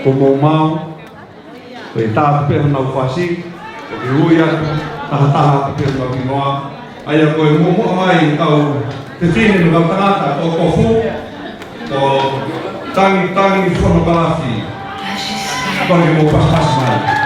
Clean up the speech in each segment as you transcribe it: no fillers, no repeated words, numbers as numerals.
Como mau, e tā pe na whasi, e uia taha pe na kingoa, ai a koe momo mai tau te tine no tangata o kofu, o tangi whono kalasi, kore mo paspas mai.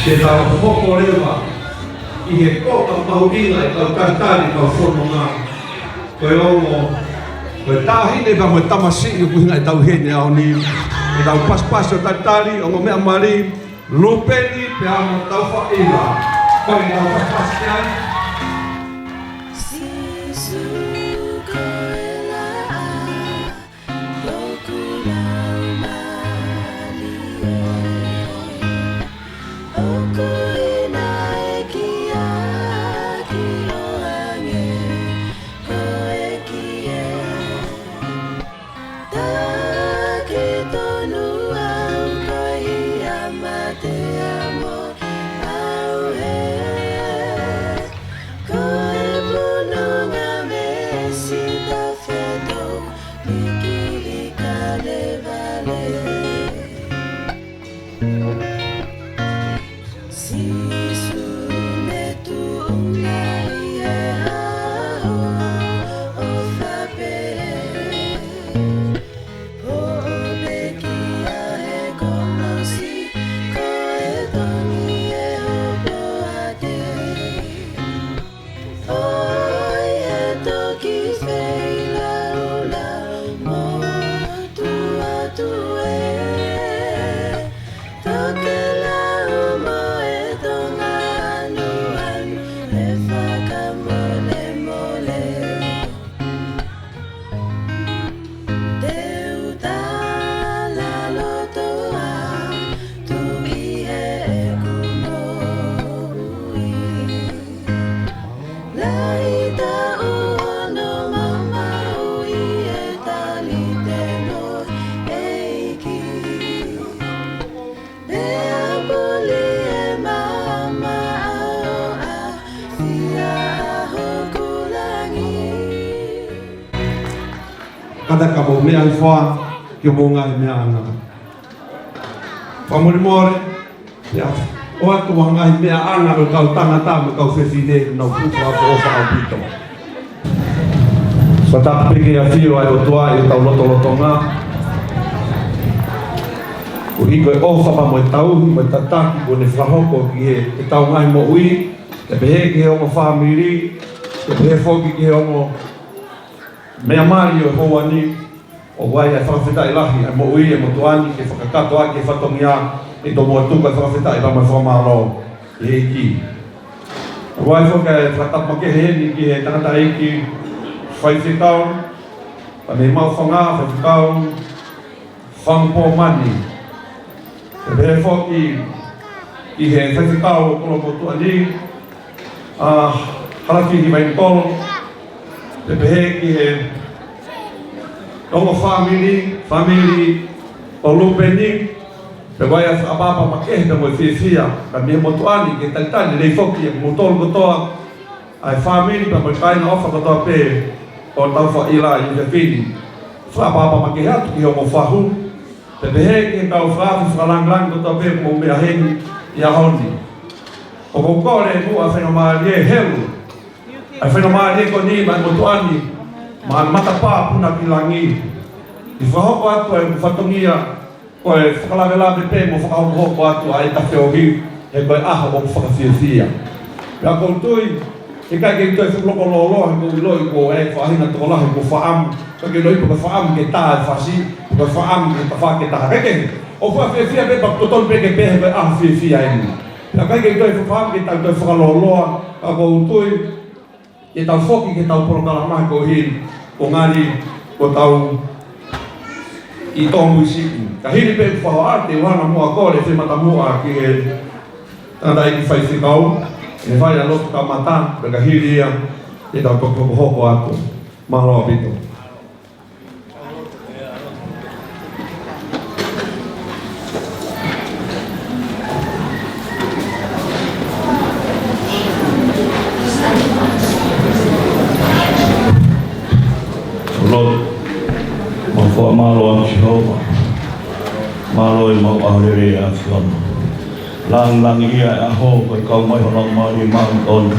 Te tau hoko rewa, I he kōka mahurina I tau karitari tau whono ngā. Koe ongo, koe tāhine ka koe tamasi I kuhinga I tau hene au ni. I tau paspasi o karitari, ongo mea mari, lupeni pe amo tau whaila. Koe tau paspasi ai. tangata ka mo mea i wha ki o mo ngai mea anga. Whamori more, o atu wa ngai mea anga me kau tangata me kau whewhine nau pupa po o wha au pito. Sa tapike a whio ai o tua i tau loto ngā. O hiko e ofa mo e tauhi, mo e tataki, mo ne whahoko ki he e tau ngai mo ui, te pehe ki he ongo whamiri, te pehe whoki ki he ongo mea mari o hoa ni, o wai ai whakawhita i lahi, ai mo ui e mo tuani, ke whakakato a ke whatongi a, e to mua tuka e whakawhita i rama whamaro, i he ki. O wai whaka e whakatapa ke he ni ki he tangata eiki, whaifitau, pa me mau whanga, whaifitau, whangpo mani. Te pehe whoki i he whaifitau o kolo mo tuani, haraki hi mai kolo, te pehe ki he ongo family o lupeni, te wai a whaapapa makehe te mo i whiawhia, ka mihe mo tuani ke talitani rei whoki e mo tolu kotoa, ai family pa mo i kaina ofa kotoa pe o tau whaila i te whini. Whaapapa makehe atu ki ongo whahu, te pehe ki kau whaafi whalang kotoa pe mo mea heni i a honi. O kokore mua whenoma rie helu, ai whenoma rie ko ni mai mo tuani, ma matapā puna ki langi. I whahoko atu e whatongia, ko e whakalawelawe pe mo whakahoko atu a e tawhi o hiu, he koe aha o whakawhiawhia. Pea koutui, e kai kei toi whukloko lolo, he kou iloi ko e whaahina toko lahi ko whaamu, ka kei loi ko whaamu ke tā e whasi, ko whaamu ke tawha ke taha keke. O whawhiawhia pe pa toton pe ke pehe koe aha whiawhia e ni. Pea kai kei toi whaamu ke tau toi whakaloloa, ka koutui, e tau whoki ke tau porokala mahi ko hiri, ko ngani, ko tau i tōmu i siku. Ka hiri pe whaho arte, wana mua kore, whemata mua ki he tanda i ki whaifikau, e whai a lotu ka mata, pe ka hiri ia, e tau toko hoko atu, mahaloa pito. Lord, for Malo and Jehovah, Malo and Mawari and Fion. Lang here at home, but come my home, Mari Mountain,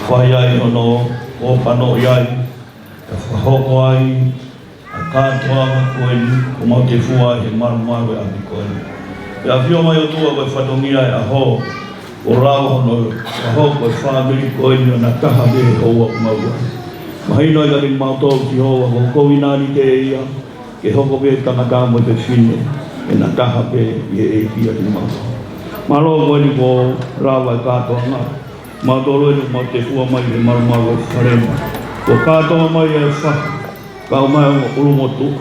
Fire no, Opano Yai, Hawai, a can't walk when Motifua in Marmar and the coin. The Afio Mayotua with Fatomia at home, or Rao, a hope with family coin and a Kahabe over Mawa. Mahino i galing mautol si Hoa, kung kawinani ke iya, ke hoko pe tanagamo te fine, e nakaha pe i e kia ni mautol. Malo ko ni ko rawa kato nga, mautolo ni mo te fua mai ni marumaro karema. Ko kato mai e wha, kau mai o urumotu,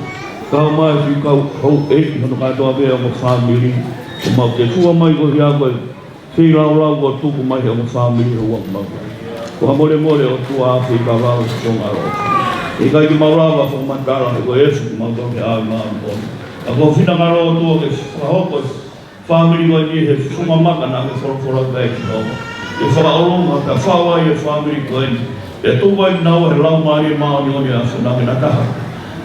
kau mai si kau hau e, hono kato ape o mo family, ko mau te fua mai ko hia koe, si lau ko tuku mai o mo family hua mau. Ko more o tua Afrika rau kong aro. E kai ki maurawa kong mantara he ko esu mauto ke ai maanton. A ko whina ngaro tua ke whahoko family ko ni he sumamaka na ke whorofora kai ki no. E whakaolonga ka whawai e family ko ni. E tuwai nau he lau maari maani oni asu na ke nakaha.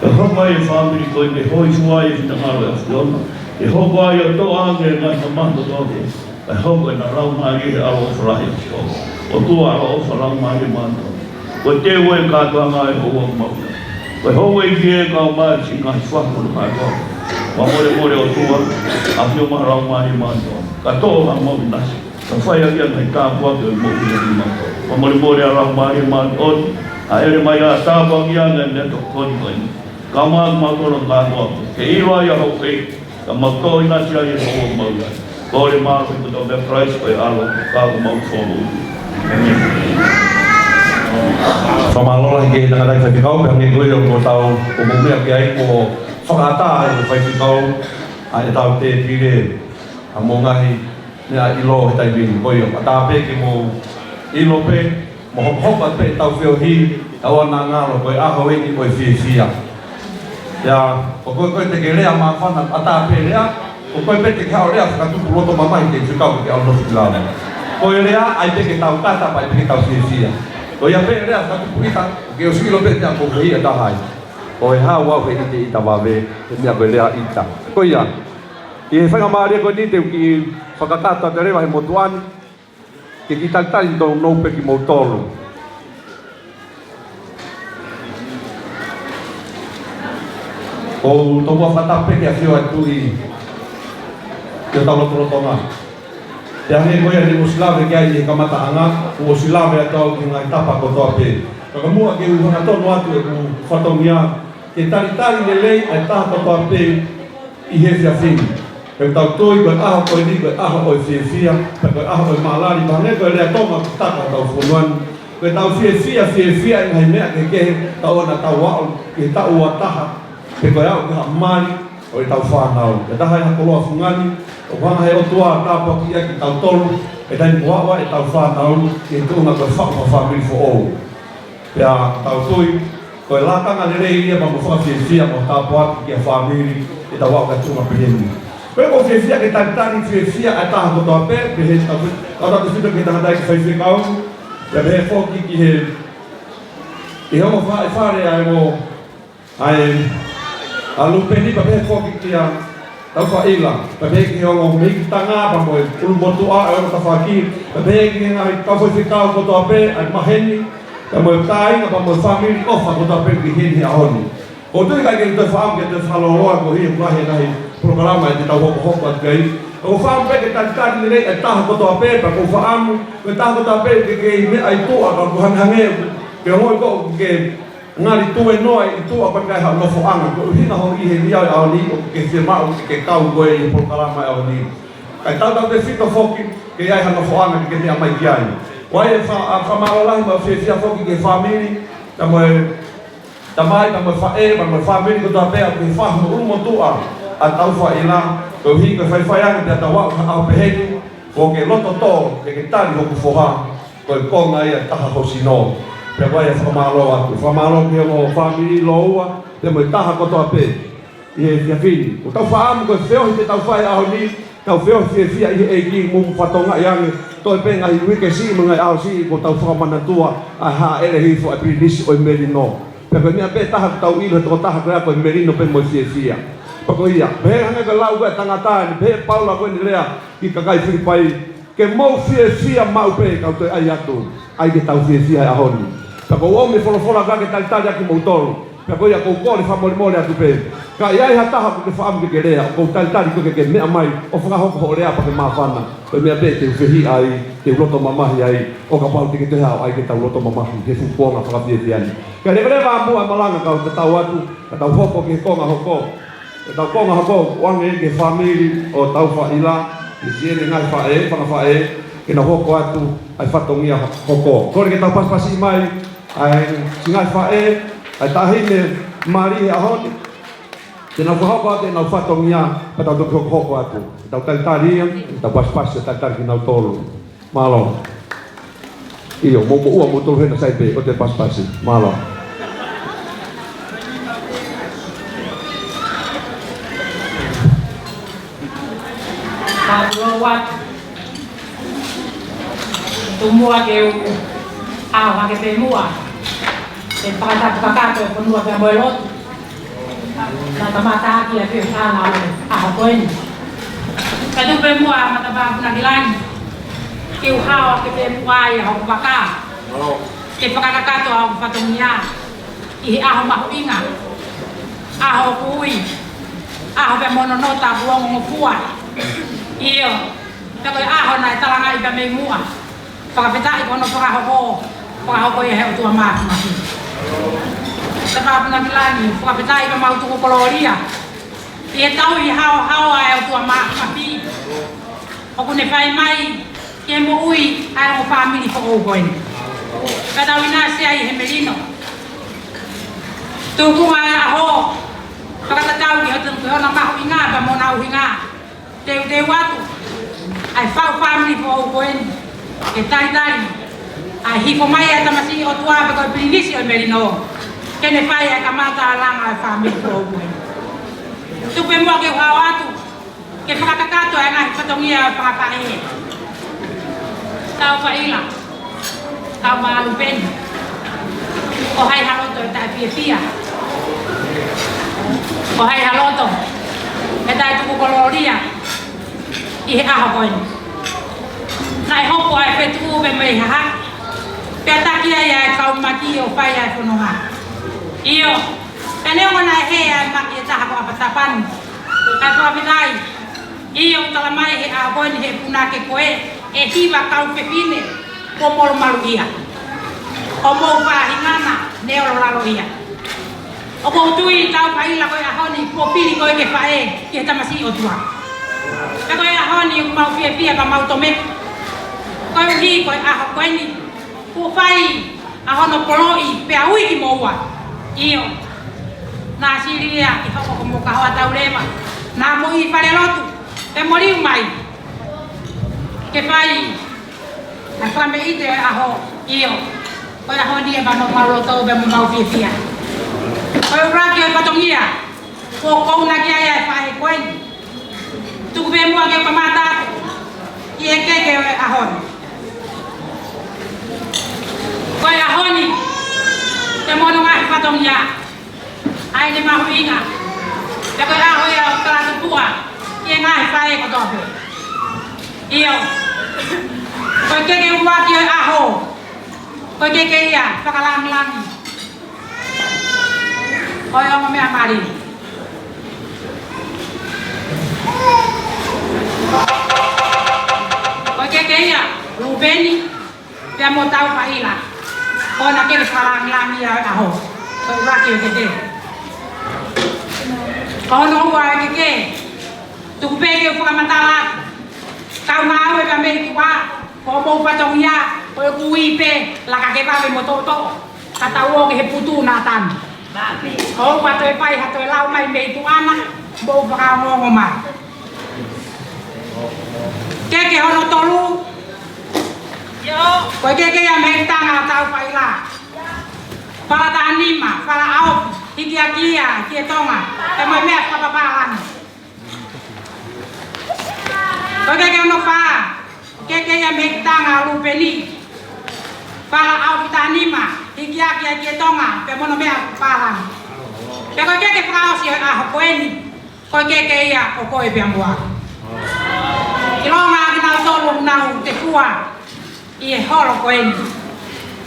E hawai e family ko ni hoi suai e whina ngaro e asu. E hawai e to ange ngai na manto toke. E hawai na lau maari e alo wharahi ki no. O tua o whalau mai manto. Ko te ue kātua ngai hoa mau. Ko hoa i kia kau mai si ngai whakuru mai kau. Wa more o tua, a whio maharau mai manto. Ka toa mau nasi. Ka whai a kia ngai kāpua ke mau i manto. Wa more a rau mai manto. A ere mai a tāpua kia ngai neto koni koni. Ka maa mātoro kātua. Ke iroa ia hau kei. Ka mātoi nasi a i hoa mau ia. Ko ore maa kui kuto me price koe alo. Kāku mau whomu. Whamalola hi ke tangata i whaipikau, pia nge koe o tau o mumea ki ai ko whakata i whaipikau a e tau te pire a mō ngahi nea ilo he tai wini koe o. A tā pe ki mō ilo pe, mō hopa pe tau whio hi, tau ana ngaro koe aho eni koe whia. Ia, o koe te ke rea mā whana a tā pe rea, o koe pe te kao rea whakatupu loto mamai te whikau ke ao nosi kilana. Koe rea, ai peke tau kata, ai peke tau whiawhia. Ko ia pe rea, ka tupu ita, ke o silo pe te a kouhia tahai. o e hau au he iti ita wawe, e mea koe lea ita. Ko ia, i he whainga maaria koe ni te ki whakakata te rewa he motuani, ke ki taitari tō noupe ki mautolu. O tō mua whatape ki a whio ai tui, ki o tau lotorotonga. Te hange koe ni Usilawe ki ai he kamata anga, o Usilawe atau ki ngai tapa ko toa pe. Kaka mua ki uhanga tono atu e ku whatongia, ke taritari le lei ai taha ko toa pe i he whia whini. Kau tau toi koe aho koe ni koe aho koe whia, koe aho koe maalari, ma hange koe lea tonga taka tau whunuan. Koe tau whia i ngai mea ke kehe, tau ana tau wao, ke tau ua taha, ke koe au ke ha mari, o i tau whanau. E taha i hako loa fungani, o whanga he otua tāpa ki aki tau tolu, e taini kuawa e tau whanau, ke tūna koe whakma whamiri fo ou. Pea tau tui, koe lātanga le rei ia ma mo whakawhiawhia mo tāpa aki ki a whamiri, e tau wau ka tūna peheni. Koe ko whiawhia ke taritari whiawhia a taha kotoa pē, pehe tau tau whita ke taha taiki whaiwhikau, pea pehe whoki ki he, i hongo whare ai mo, ai, a lupeni pa pehe whoki ki a, tau whaila, pa pehe ki hongo miki tanga, pa moe ulu motu a, e ono ta whaki, pa pehe ki ngai tau whaiwhikau kotoa pē, ai maheni, pa moe tāinga, pa moe whamiri ofa kotoa pē ki heni a honi. O tui kai ke te whaam ke te whaloloa ko hi mlahe nahi programa e te tau hoko atu kei. O whaam peke taritari ni rei e taha kotoa pepa, ko whaamu, ko taha kotoa pepe ke i mea i tua ka kuhanhange, ke hoi ko ke ngari tue noa i tua pa kai hao nofo anga, ko hina ho i he niau au ni, o ke whia mau ke kau koe i programa e au ni. Kai tau te whito whoki, ke iai ha nofo anga ke mea mai ki ai. Wai e whamarolahi ma whia whoki ke whamiri, ta moe tamai pa mo fae pa mo family ko ta pe ko fa mo umo tua a tau fa ila ko hi ko fa ya ke ta wa a pe he ko ke loto to ke tali ko foha ko ko ngai ta ha ko sino pe wa ya fa malo ke mo family loa te mo ta ha ko ta pe e ya fini ko ta fa am ko feo te ta fa ya ni ta feo fia e ki mo fatonga yang to pe ngai wi ke si mo ngai au si ko ta fa mana tua a ha ele hi fo a prinis o merino. Pero ni ape taha tau ilo to taha ko ko merino pe mo sia. Pako ia, pe hanga ka lau ka tangata ni pe Paula ko ni lea ki ka kai Filipai ke mo sia mau pe ka to ai atu. Ai ke tau sia a honi. Pako o me fola ka ke tal ki mo tolo. Pako ia ko ko le fa mo atu pe. Ka ia ha taha ko fa am ke lea ko tal ko ke me mai o fa ho ko lea pa ke ma fana. Pe me ape te fehi ai te roto mamahi ai o ka pau te ke te hao ai ke tau roto mamahi ke fuponga fa ka fiani. Ka le va mo malanga ka te tau atu ka tau hoko ke konga hoko e tau konga hoko wange ke family o tau fa ila i siene ngai fa e ke na hoko atu ai fatongia hoko ko ke tau pas mai ai singai fa e ai tahine mari a honi ke na hoko atu na fatongia ka tau hoko atu tau tari tau pas tari na tolo malo iyo mo ua mo tolo hena sai pe o te pas malo. Lowat tumua ke awa ke temua e pata pakato ponua ke moelot na tamata ki ke sana a koen kadu pe mua mata ba na gilan ke uhawa ke temua ya ho baka ke pakakato a fatomia i a ma inga a ho kui a ho pe mononota buong mo fuai iyo, tako ahon na talanga iba may mua. Pagkapita iko no pagkako ya heo tuwa maki. Saka nagilani, pagkapita iba mautu ko koloria. Iya tau i hao ay tuwa maki. Ako ne fai mai ke mo ui ay mo family ko koin. Kada wina siya i hemelino. Tuku ay aho. Pagkatataw di hatun ko na mahuinga ba mo na uhinga. Te watu ai fau family fo koen ke tai ai hi mai ata masi o tua ko pringisi o merino ke ne fai ka mata langa family fo koen tu pe mo ke watu ke pakakato ai ngai patongia pakakae tau faila tau malu pen o hai halo to ta pia Ko hai haloto. E tai tuku koloria. I he aha koe. Nai hopo ai pe tuku be mei haha. Pe taki ai ai kau maki o pai ai whanonga. Iyo. Pe neo ngana he ai maki e taha ko apatapani. Ai whawinai. Iyo tala mai he aha koe ni he puna ke koe. E hiwa kau pepine. Ko moro maru ia. O mou whahingana. Neo lo lalo ia. O mo tui tau paila koe ahoni mo pili koe ke whae ki he tamasi o tua. Pe koe ahoni mau fia fia ka mau tome. Koe uhi koe aho koe ni. Ku whai ahono poloi pe aui ki moua. Iyo. Nā siria ki hoko ko mo kahoa tau lewa. Nā mo i whare lotu. Pe moriu mai. Ke whai. Na whame ite aho. Iyo. Koe ahoni e wano maroto be mo mau fia fia. Koe uraki o patongia, ko kou na kia ia e whahe koen. Tuku pe mua ke o kamata, i e keke o ahoni. Koe ahoni, te mono ngahi patongia, ai ne mahu inga. Te koe aho ia o kalatu pua, i e ngahi whahe ko tope. Iyo, koe keke uraki o aho, koe keke ia, whakalang-langi. Koe o mea mari. Koe keke ia, Rubeni, pia mo tau paila. Koe na kere whalang-langi a aho. Koe uraki o keke. Koe no ua o keke. Tuku peke o whakamatalat. Kau ngau e pia mei kua. Koe mou patong ia. Koe kui pe. Laka ke pawe mo toto. Kata uo ke he putu na tani. Oh, patoi pai hatoi lau mai mei tu anak bau baka ngongo mai. Keke hono tolu. Yo, koe keke ya mei tanga tau pai la. Para ta anima, para au, hiki akia, kia tonga. Te mai mea papapalan. Koe keke hono pa. Keke ya mei tanga lupeni. Para au kita anima. Hiki akia kia tonga, pe mono mea palang. Pe koe keke prao si aho koeni. Koe keke ia o koe pe ambua. Ilonga ki nau tolu nau te kua. I e holo koeni.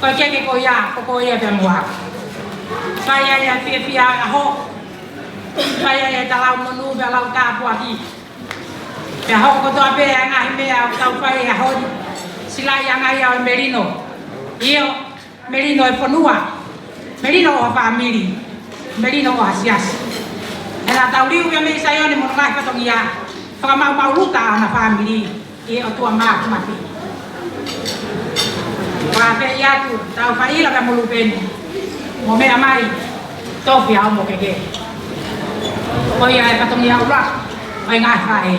Koe keke ko ia o koe ia pe ambua. Kaya ia fia fia aho. Kaya ia talau monu pe lau tāpua ki. Pe aho ko toa pe a ngahi mea o tau whai aho. Sila ia ngai au merino. Iyo. Merino e ponua, merino o famili, merino o hasiasi. E la tauriu ia mei sayone mo ngai patongia, whakamau mau luta ana famili, i o tua maa kumati. Wape iatu, tau whaila ka mulupeni, mo mea mai, tofi au mo keke. Koi ai patongia ura, oi ngai whae.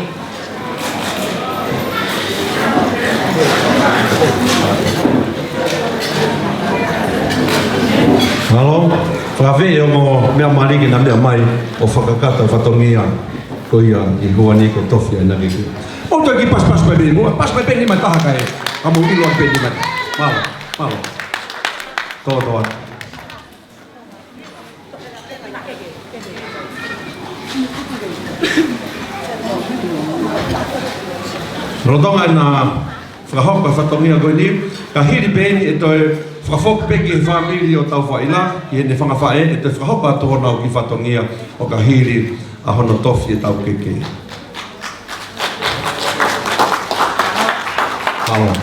Halo, whawhi o mo mea mariki na mea mai o whakakata whatongia ko ia i huani ko tofi ai nari ki. O toi ki pas pai bini, pas pai bini mai taha kai, kamu ilo ai bini mai. Malo, malo. Toa. Rodonga na whahoka whatongia koe ni, ka hiri bini e toi whakafok peki e whamiri o tau whaila, i hene whangawhae, e te whahopa tōna o ki whatongia o ka hiri a hono tofi e tau keke. Halo.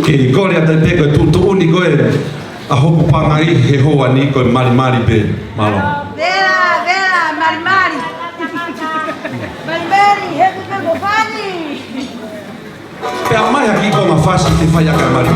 Ke kore a te peko e tutu uni koe a hopu pangai he hoa ni koe mari pe malo. Vera, mari. Mari, he te peko pani. Pe a mai aki ko ma fasi te whai aka mari.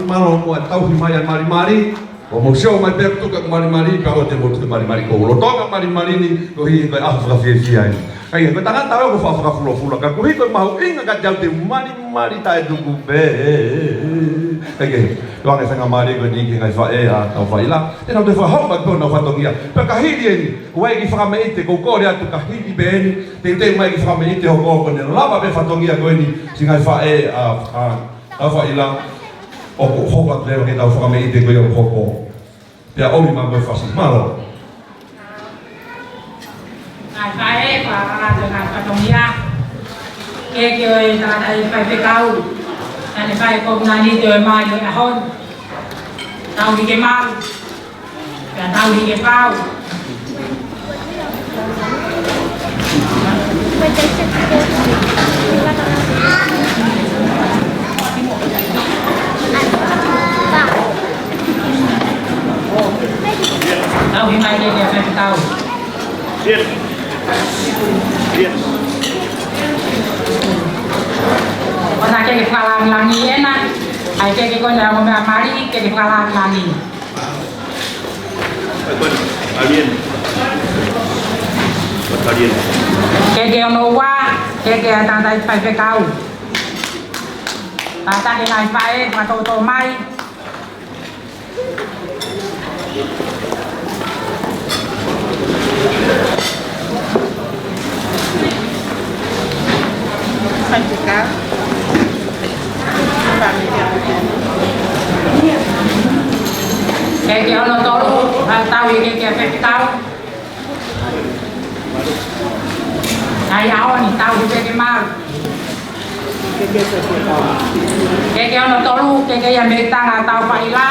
malo mo tau himayan mari-mari. O mo show mai per tu ka mari-mari ka o te mo tu mari-mari ko lo tonga mari-mari ni ko hi ka afra fia. Ai ko tangan tahu ko fa fula ka ko hi ko mau inga ka jau te mari-mari ta du ku be. Ai ko anga sanga mari ko ni ki ngai fa e a tau fa ila. Te no te fa ho ba ko no fa tongia. Pe ka hi ni o ai ki fa me te ko ko ria tu ka hi be ni. Te mai ki fa me te ho ko ne lava be fa tongia ko ni singai fa e a fa ila. O ko hopa leo ke tau whakame i te koe o hoko. Pea omi ma koe whasi malo. Ngai whae, whakarata ngā whatongia. Ke o e tāta i whai whekau. Tane whae ko ngā ni te o e mai o e ahon. Tau hi ke mau. Pea tau hi ke pau. Tau hi mai ke whai whekau. Ona ke whakalangi e na. Ai ke kone a ngomea mari ke whakalangi. Alien. Batalien. Ke ono wa, ke a tata i whai whekau. Tata ke ngai whae, whatoto mai. Ke ono tolu, tau i ke whekau. Ai ao ni tau i ke mau. Ke ono tolu, ke ia me tanga tau whaila.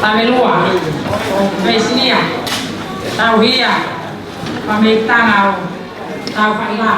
Tamelua, Vesnia, tau hia, pamitangau, tau whaila.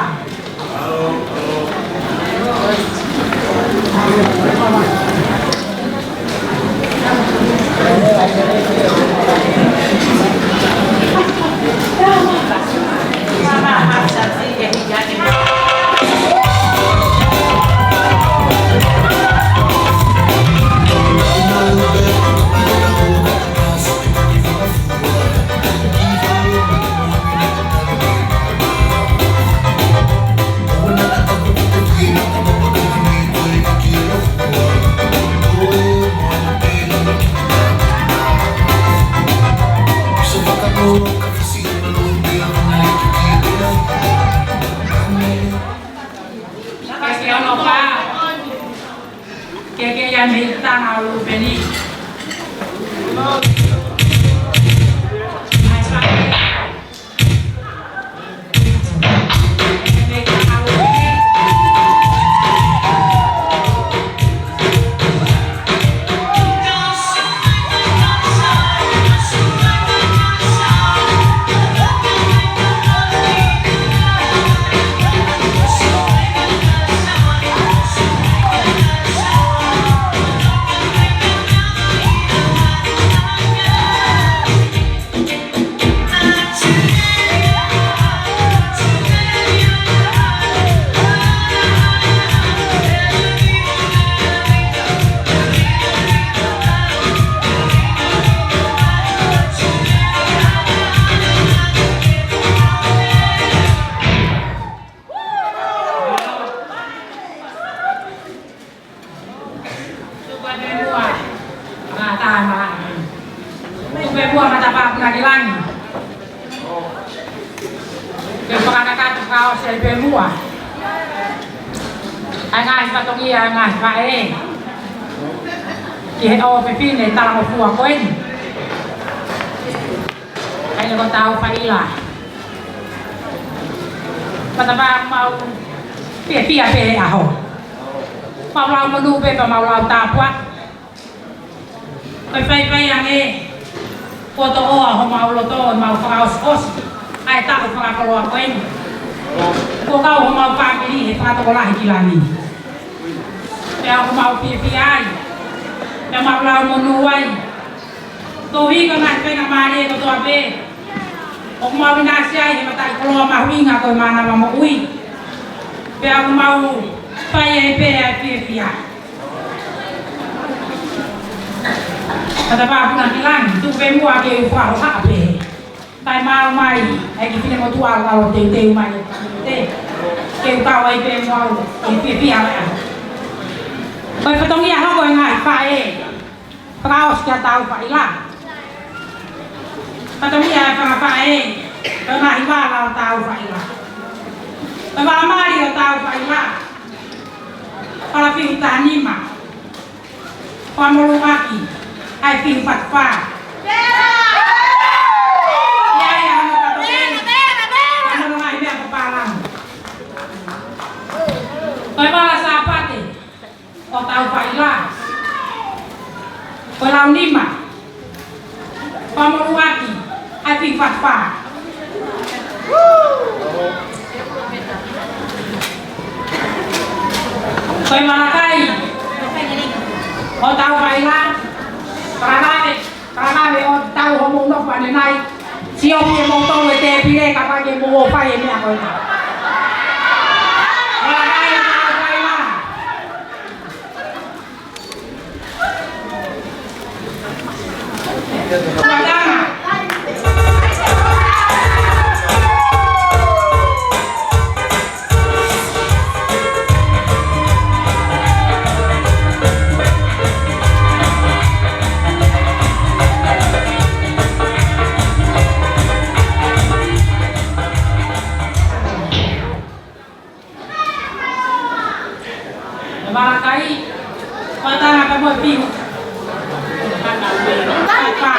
Keke yang bintang alu beni. Angai patongi angai pae. Ki o pepine tala o fua koen. Ai ko tau paila. Pataba mau pia pe aho. Mau lau manu pe pa mau lau tapua. Pai yang e. Foto o ho mau loto mau faos os. Ai ta ko fa ko koen. Kau kau mau pakai ni, hebat kau lah hilangin. Yang mau PPI, yang mau lawan menuai. Tuhi kau nak pengen mari kau tu apa? Kau mau binasiai, hebat tak kalau mau ingat kau mana mau ui. Yang mau PPI. Kata apa nak bilang, tu pemua ke ufah apa? Tai mau mai, kita ni mau tuar kalau teu mai, kêu tao ai pemua, PPI apa? Kau potong ya, kau ingat pakai, kau sudah tahu pakai lah. Potong ya, pakai, kau nak iba kau tahu pakai lah. Kau mama dia tahu pakai lah. Kalau film tani mah, kau mau lagi, ai film patfa. Ya ya, kau tahu mau lagi apa palang. Kau balas apa tu? Kau tahu pakai lah. Kau lawan lima, kau mau lagi, ai film patfa. Kau malakai, kau tahu baiklah. Karena kau tahu ngomong apa ni naik. Siapa yang ngomong tahu itu pilih kapal yang mau apa yang ni aku ini. Malakai tahu baiklah. Jangan. Malakai, kata apa buat film? Apa?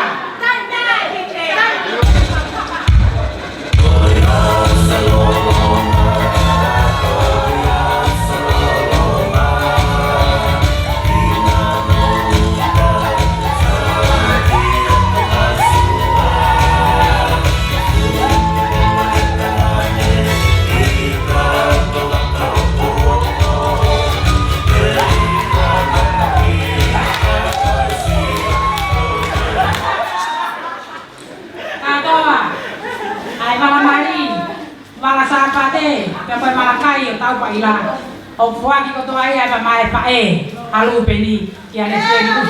Sampai Malakai tahu Pak Ilah. Opwa kita tu ayah apa mai Pak halu peni kian esok itu.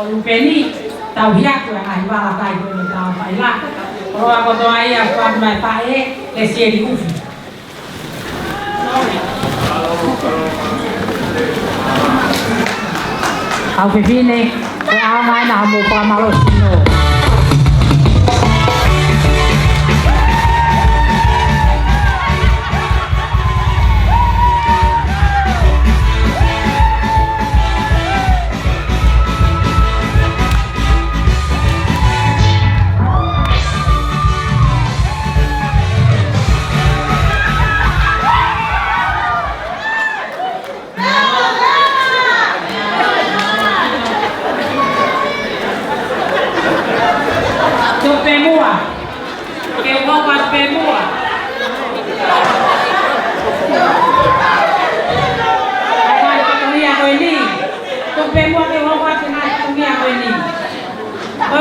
Lupeni tahu ya tu yang ayah Malakai tu tahu Pak Ilah. Kalau aku tu ayah kuat mai Pak lesia di ufi. Aku begini, saya main nak mau pamalos sino.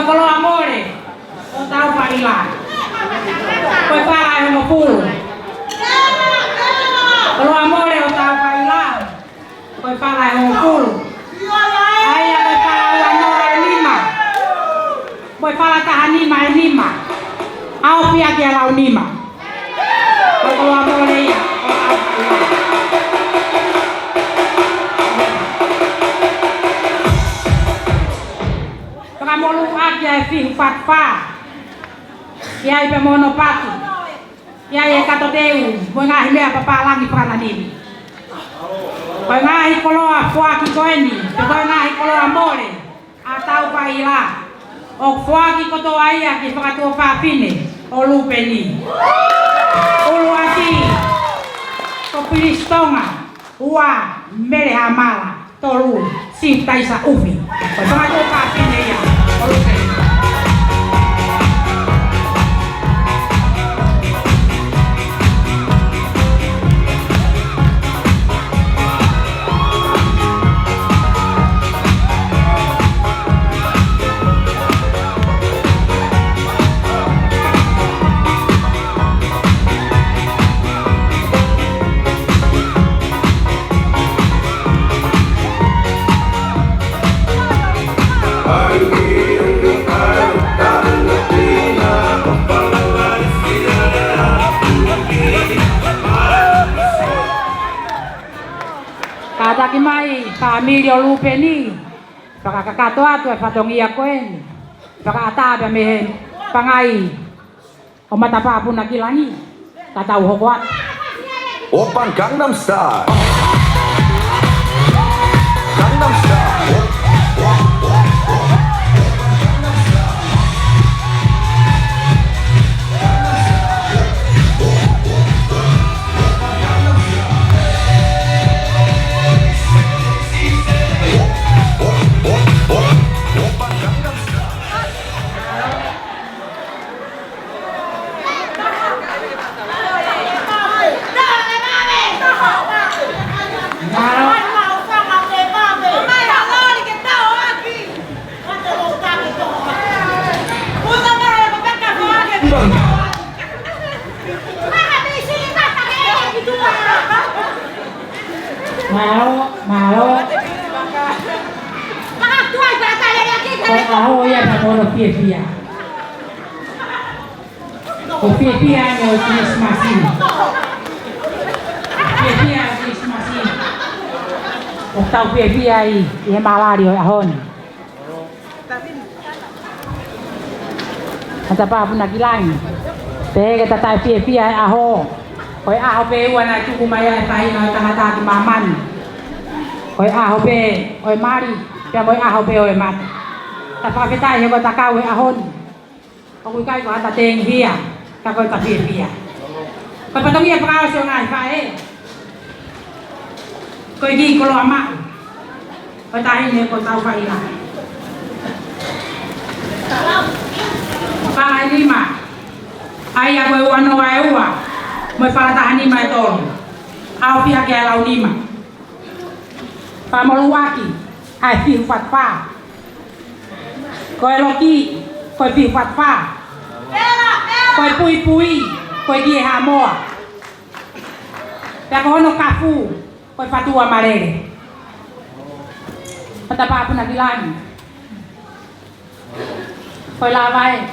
Kalau amore, kau tahu Pak Ilah. Kau parah yang mau pull. Kalau amore, kau tahu Pak Ilah. Kau parah yang mau pull. Ayah kau parah yang orang lima. Kau parah tahan lima. Aku pihak yang lawan lima. Kalau amore ya, kau tahu Pak Ilah. Kamu lupa aja film fatwa, kiai pemonopati. ia kato teu, mo ngahi mea papalangi pananini. Ko ngahi koloa fuaki koeni, ko ngahi koloa mole, atau paila. O fuaki koto aia ki whakatoa whapine, o lupeni. Ulu ati, ko pilistonga, ua mere hamala, tolu, si taisa ufi. Ko whakatoa whapine ia, o lupeni. Kadaki mai família lupeni, pakakakato ato e fatongia koen, pakatabe me pangai, o matapapu na kilangi, tatau hokuat. Oppan Gangnam Style. Gangnam Style. Malo. Oh ya na mono pia. O pia no Christmas. Pia Christmas. O tau pia aí, e malaria ahon. Ata pa puna kilang. Pega tatai pia aho. Koi aho pe wana tu kumaya tai na tangata ki maman. Koi aho pe, oi mari, pe moi aho pe oi mat. Ta pa pe tai ko takau ahon. Ko kai ko ata teng hia, ka koi ka pia. Koi patong ia pa so ngai fa e. Koi gi ko lo ama. Koi tai ne ko tau fa ina. Pa lima. Ai aku wano wa. Moi falatahan ni mai tol. Au pia ke lau lima. Pa moluaki. Ai fi fat pa. Koi loki, koi fi fat pa. Koi pui, koi die ha moa. Pa ko no kafu, koi fatua marere. Pata pa puna kilani. Koi lavai.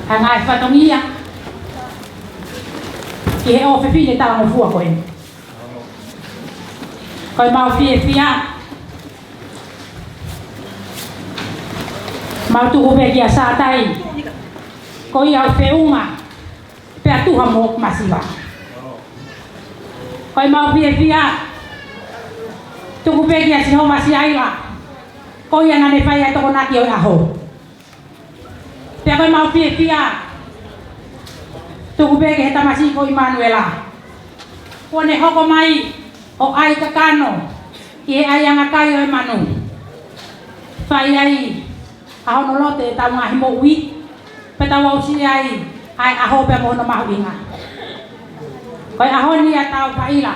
Hangai fatomia. Ki o fe fine tala mo fua koen. Koi mau fia. Mau tu ko kia sa tai. Koi au fe uma. Pe tu ha mo masiva. Koi mau fia. Tu ko kia si ho masiaila. Koi ana ne fai to na ki o aho. Pe koi mau fia. Tu kubege heta masih ko Immanuela. Kone hoko mai o ai kakano. Ki ai yang akai o Manu. Fai ai aho no lote ta ngahi mo wi. Peta wa usi ai aho pe mo no mahuinga. Koi aho ni atau faila.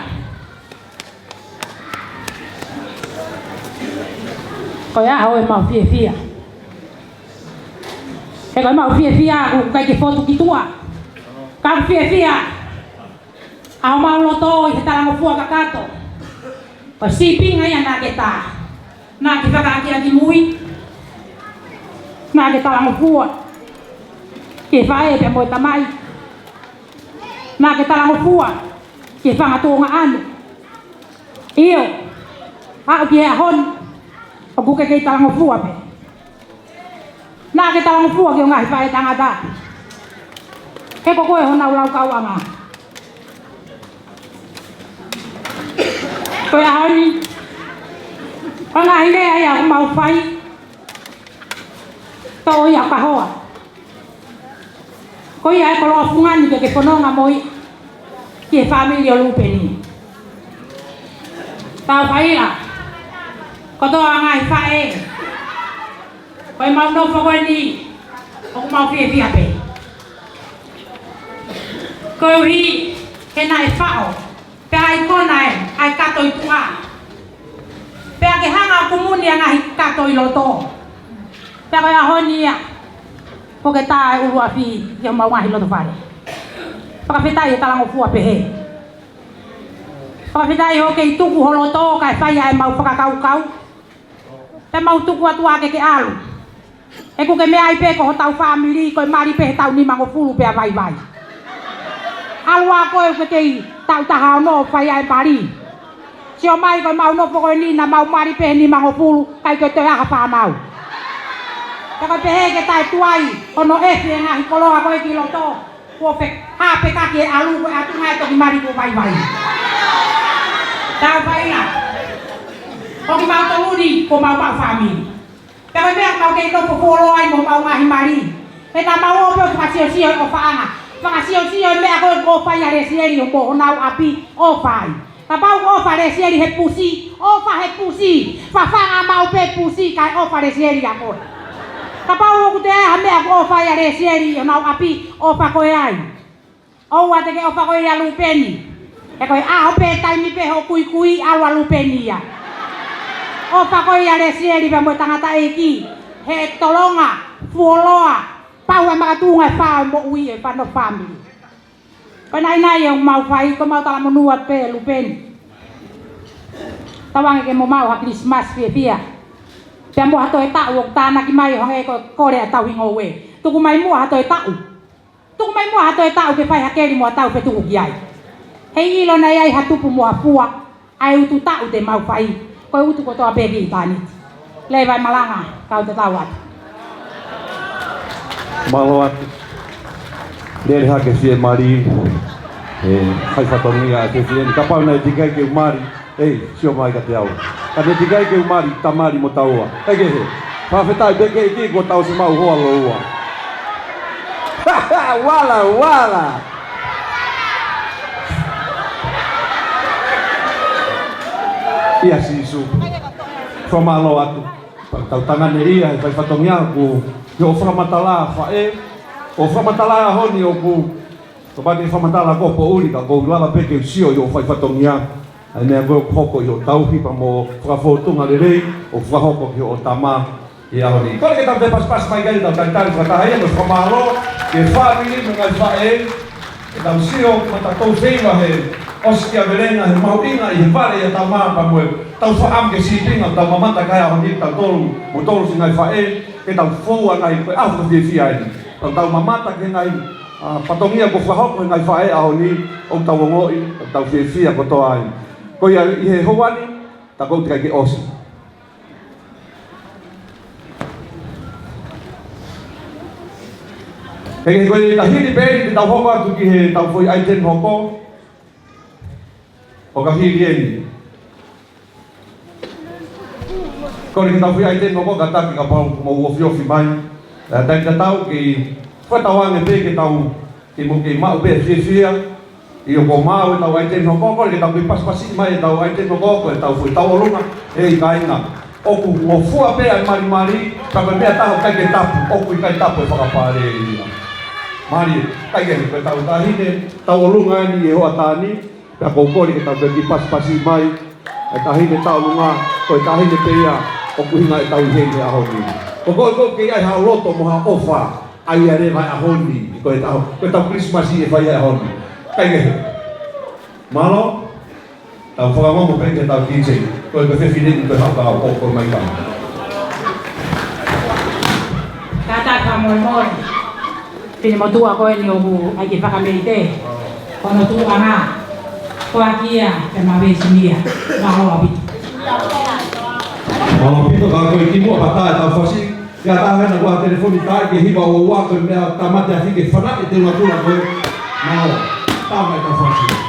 Koi aho e mau fia. E koi mau fia ku kai ke foto kitua. Kau fia, au mau loto kita lang fua kakato. Pasiping ay na kita kaki lagi mui, na kita lang fua. Kifai pe mo tamay. Na kita lang fua. Kifa ngatungaan. Iyo. Au kiahon. Aku kita lang fua pe. Na kita lang fua kyo ngai fai tangada. He ko koe hona ulau kau anga. Koe ahoni. Anga hine ai aku mau fai. Tau ia kahoa. Koe ai kolo afungani ke pononga moi. Ke family o lupeni. Tau fai la. Koto anga i fae. Koe mau no koe ni. Aku mau fie ape. Koe hi ke nai fao. Pe ai konai ai kato i tua. Pe ke hanga kumuni anga hi kato i loto. Pe koe ahoni ia. Ko ke tai uru afi ia mau ngahi loto fare. Paka fitai talango fua pe he. Paka fitai ho ke tuku holoto kai fai ai mau paka kau. Pe mau tuku atua ke alu. E ku ke mea i pe ko tau family ko mari pe tau ni mango fulu pe vai vai. Alwa ko ke kei tau taha no fai ai pari. Sio mai ko mau no ko ni na mau mari pe ni mango fulu kai ko te ha pa mau. Ka pe ke tai tuai ono e fi nga hi kolo ko ki loto. Ko pe ha pe ka ke alu ko atu ngai to ki mari ko vai vai. Tau vai na. Ko ki mau to ludi ko mau pa family. Tapi biar kau kena follow ai mau ngahi mari. Kita mau apa pasio-sio o faanga. Pasio-sio me aku ko fa ya resieri ko nau api o fai. Kapau o fa resieri he pusi, o fa he pusi. Fa faanga mau pe pusi kai o fa resieri ako. Kapau ko te ame aku o fa ya resieri nau api o fa ko ai. O wa te ke o fa ko ya lupeni. E ko a o pe tai mi pe ho kui awa lupeni ya. O pakoi ya resieri pa mo tangata eki he tolonga fuoloa pau makatunga fa mo ui e pa no family ko nai yang mau fai ko mau tala monuat pe lupen tawang ke mo mau ha Christmas fia pe mo hato eta wok tana ki mai hange ko kore tau hingo we tu ku mai mo hato eta ke fai hakeri mo tau pe tu giai hei ilo nai ai hatu pu mo afua ai tu tau te mau fai ko utu ko to abegi tani le vai malanga kau te tawat Maloat Dere hake fie mari Hai whatongia ke fie Kapau nei tikai ke umari sio mai ka te au Ka ne tikai ke umari tamari mo taua Eke he Whawhetai beke i ki ko tau se mau hoa loua Wala Ia sisu Whamalo atu Tau tangane ia Hai whatongia ku Yo whamatala whae O whamatala honi o ku Ko bani whamatala ko po uri Ka ko lava peke usio yo whatongia Ai mea koe hoko i o tauhipa mo whakafotunga rerei O whahoko ki o tama I ahoni Kore ke tau te pas mai gai tau taitari whakahai Ano whamalo Ke whaamini mo ngai whae Ke tau sio matatou wheima he Oskia verena he mauinga I he vare ia tau maa pa moe Tau whaam ke sipinga tau mamata kai ahoni Tau tolu mo tolu si ngai whae Ke tau fōua ngai koe afu ka fia ai Tau mamata ke ngai patongia ko whahoko ngai whae ahoni O tau ngoi tau fia ko toa ai Ko ia I he hoani, ta kou te kai ke osi. Hei koe ta hiri pēri te tau hoko atu ki he tau foi aiten hoko. O ka hiri eni. Kore ke tau foi aiten hoko ka taki ka pau mo uofiofi mai. Tai ka tau ki whetawange pē ke tau ki mo ke mau pē fia. I o ko mau e tau aiten hoko, kore ke tau ki paspasi mai e tau aiten hoko, e tau fui tau orunga, e i kainga. Oku o fua pea i mari, ka koe mea taho kai ke tapu, oku i kai tapu e whakapare e ina. Mari, kai ke koe tau tahine, tau orunga ni e hoa tani, pea kou kore ke tau ki paspasi mai, e tahine tau lunga, koe tahine pea, oku hinga e tau hene ahoni. Ko koe ke ai hao loto moha ofa, ai are vai ahoni, koe tau Christmasi e vai ahoni. Kai ke malo tau whakamomo peke tau DJ koe koe whewhine koe hapa o koko mai kama Kata ka moi Pine mo tua koe ni oku ai ki whakamerite Kono tua ngā Koa kia e mawesi mia Maho abiti Malo pito ka koe ki mua pata e tau whasi Kia tāwena kua telefoni tai ke hiwa o ua koe mea tamate a whike whana e te unga tūna koe. Nā o, tāmai ka whansi.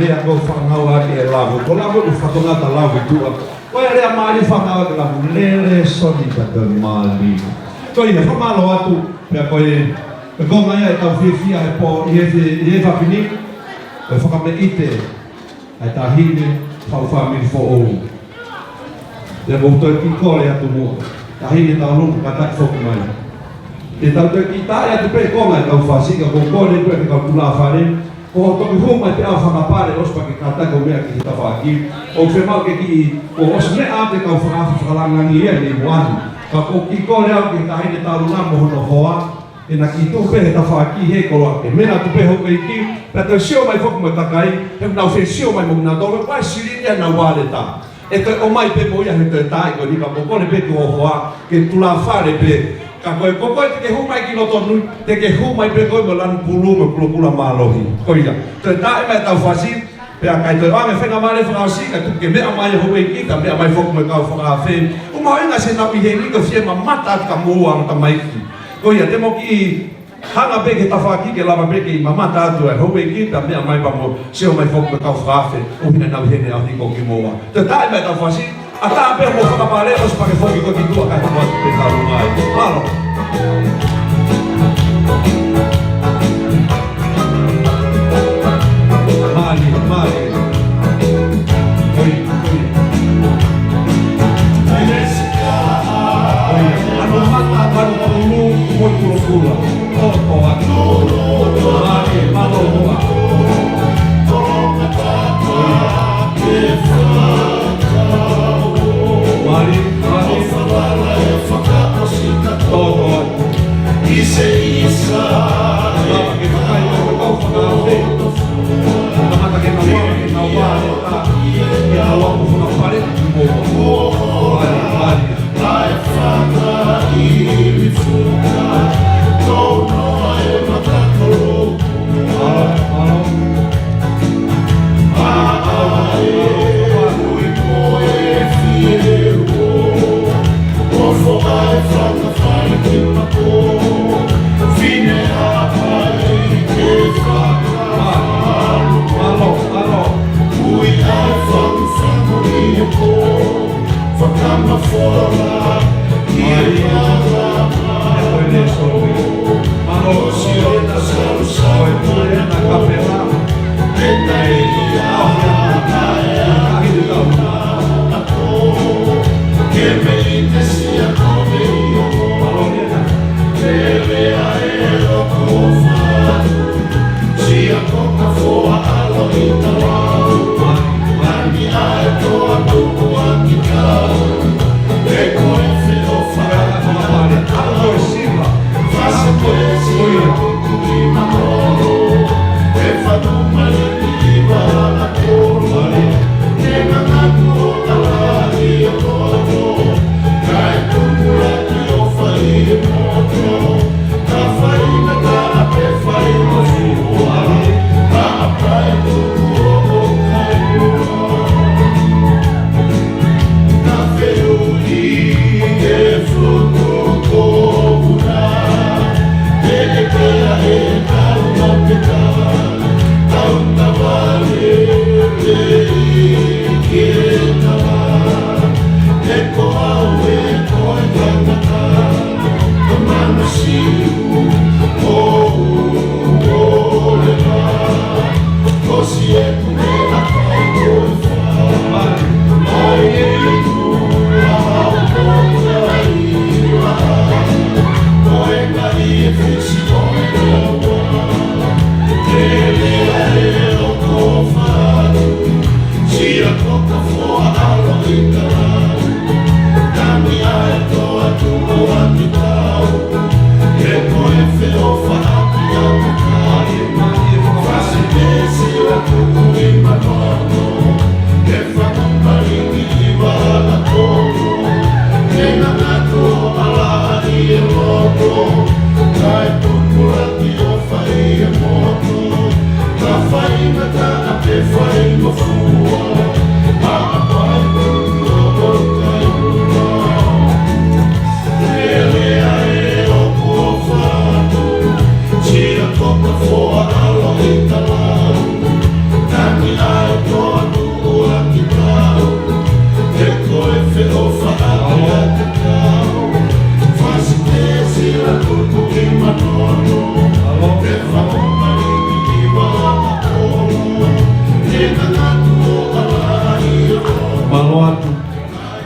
lea ko whangau ake e lavu. Ko lavu u whakongata lavu tua. Koe rea maari whangau ake lavu. Lere soni kata maali. Koe he whamalo atu. Pea koe e gonga ia e tau whiwhia e po i e whapini. Koe whakame ite. Ai tā hine whau whamiri fo ou. Te moutou ki kore atu mua. Tā hine tau rungu katak whoku mai. Te tau te ki tāre atu pe konga e tau whasika. Ko kore koe te kau tula whare. ko to hu mai pe afa ma pare os pa ki kata ko me ki ta fa ki o fe ma ke ki o os me ate ka fa la ngi ye ni wan ka ko ki ko le ki ta ni ta runa mo no hoa e na ki to pe ta fa ki he ko e me na tu pe ho ki pa to sio mai fo mo ta kai e na fe sio mai mo na do pa siri ni na wale ta e to o mai pe mo ya he te tai ko ni ka ko le pe ko hoa ke tu la fa le pe ka koe te ke humai ki loto nui, te ke humai pe koe mo lanu pulu me pula malohi. Koe ia. Te tae mai tau whasi, pe a kai te wange whenga mare whakasi, ka tuke mea mai hoi ki, ka mea mai whoku me kau whakawhi. Uma inga se nau i he ni ka whie ma mata ka mua ang ta mai ki. Koe ia, te mo ki hanga pe ke tawhaki ke lava pe ke i mamata atu e hoi ki, ka mea mai pa mo seo mai whoku me kau whakawhi, o hina nau hene au ni ko ki mua. Te tae mai tau whasi, a tā pēr mo whakapare os pa ke whoki ko ki tua kai hama pe taru ngai. Malo. Mari. Oi. Ano mata paru pulu moi pula. Opo atu. Mari, malo mua. Mari. Todo. Isa. Lama que vai no kau whakawhi. Tamata ke na wale ta. Ke na wapu whakapare. Mari. Ai whaka iri whuka, tono e matakoro. Malo. Ui koe whiero, ofo ai whaka whai ki mako, whine apai ke whaka Malo. Ui ai whaka i e ko, whakama whora, i e rāma. Malo, sirena, sirena, kapela.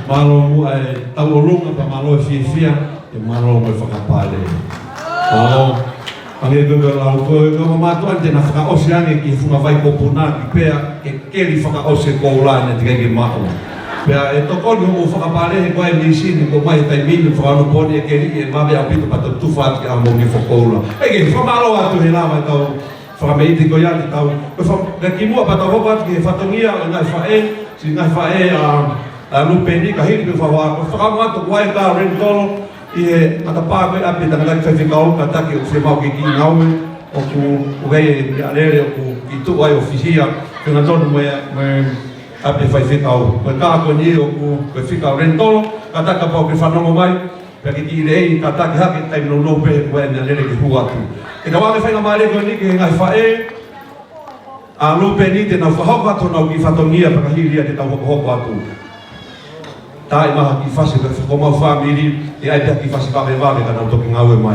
Malo mu ai tau olunga pa malo fia e malo mo whakapare. Malo Ange lau ko mātua te na whakaose ange ki whunga vai ko puna ki pēr ke keri whakaose ko ulai na te kei mao. Pea e tokoni o whakaparehe koe ni sini ko mai tai minu whakanuponi e keri e mawe a pito pato tuwha ati ki a mongi whakaula. E ke whamalo atu he nama tau whakameiti ko iati tau. Ka ki mua pato hopa ati ki he whatongia o ngai whae, si ngai whae a lupeni ka hiri ki whawa. Ko whakamata kuai ka rentolo i he atapā koe api tanga lai whaiwhikau ka taki o whi mau ki ki ngaume o ku ugei e alere o ku ki tu ai o whihia ki ngā tonu me api whaiwhikau. Koe ka ako ni o ku koe whikau rentolo ka taka pau ki whanongo mai pia ki ki rei ka taki hake tai mino nope koe ni alere ki hu atu. E ka wange whainga maare koe ni ki he ngai whae a lupe ni te nau whahoko atu nau ki whatongia pakahiria te tau hoko atu. Tai maha ki whasi ka whakomau whamiri e ai pia ki whasi ka me wale ka nau toki ngau e mai.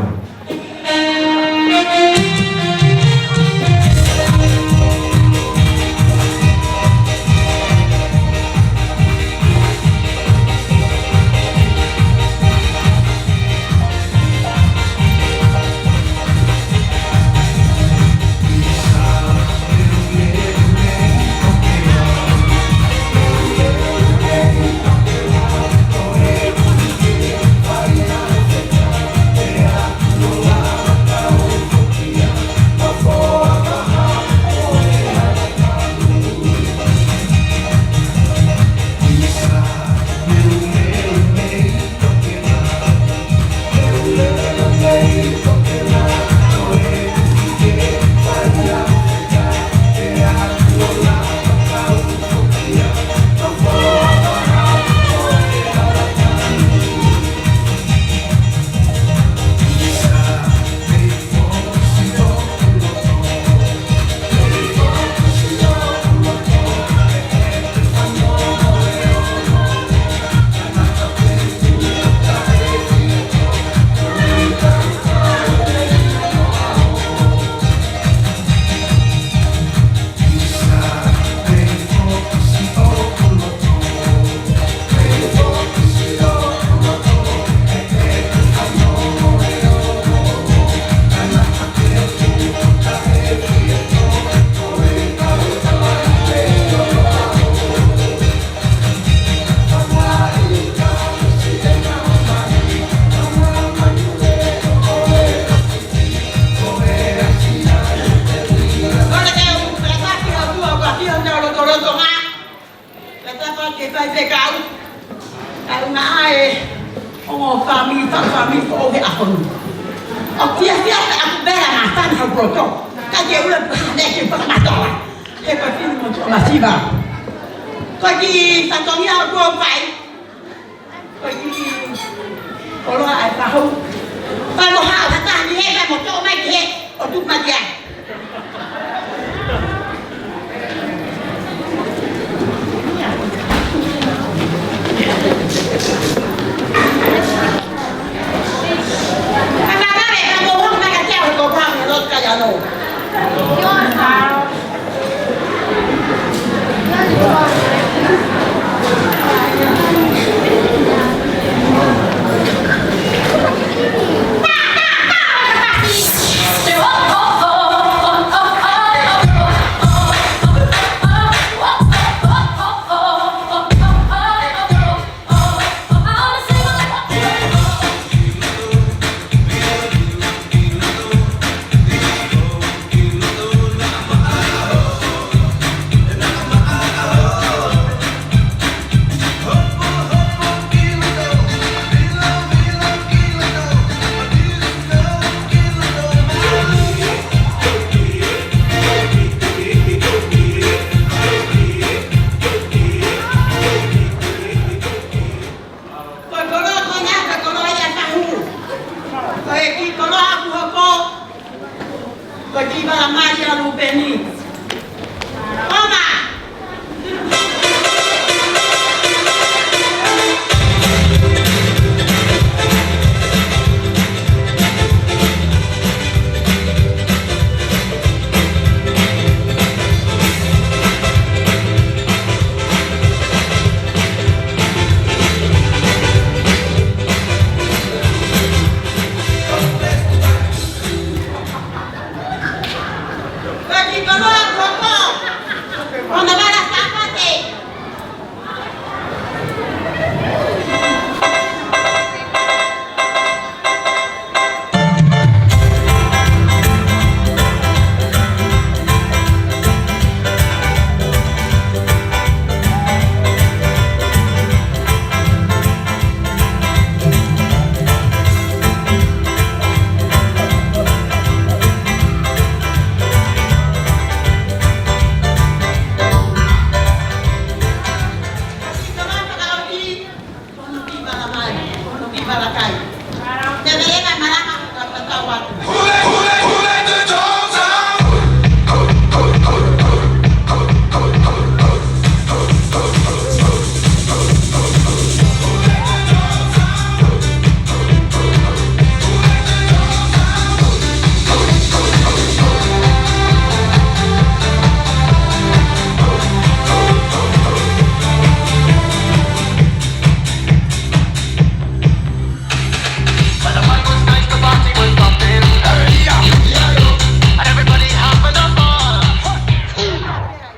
Oh,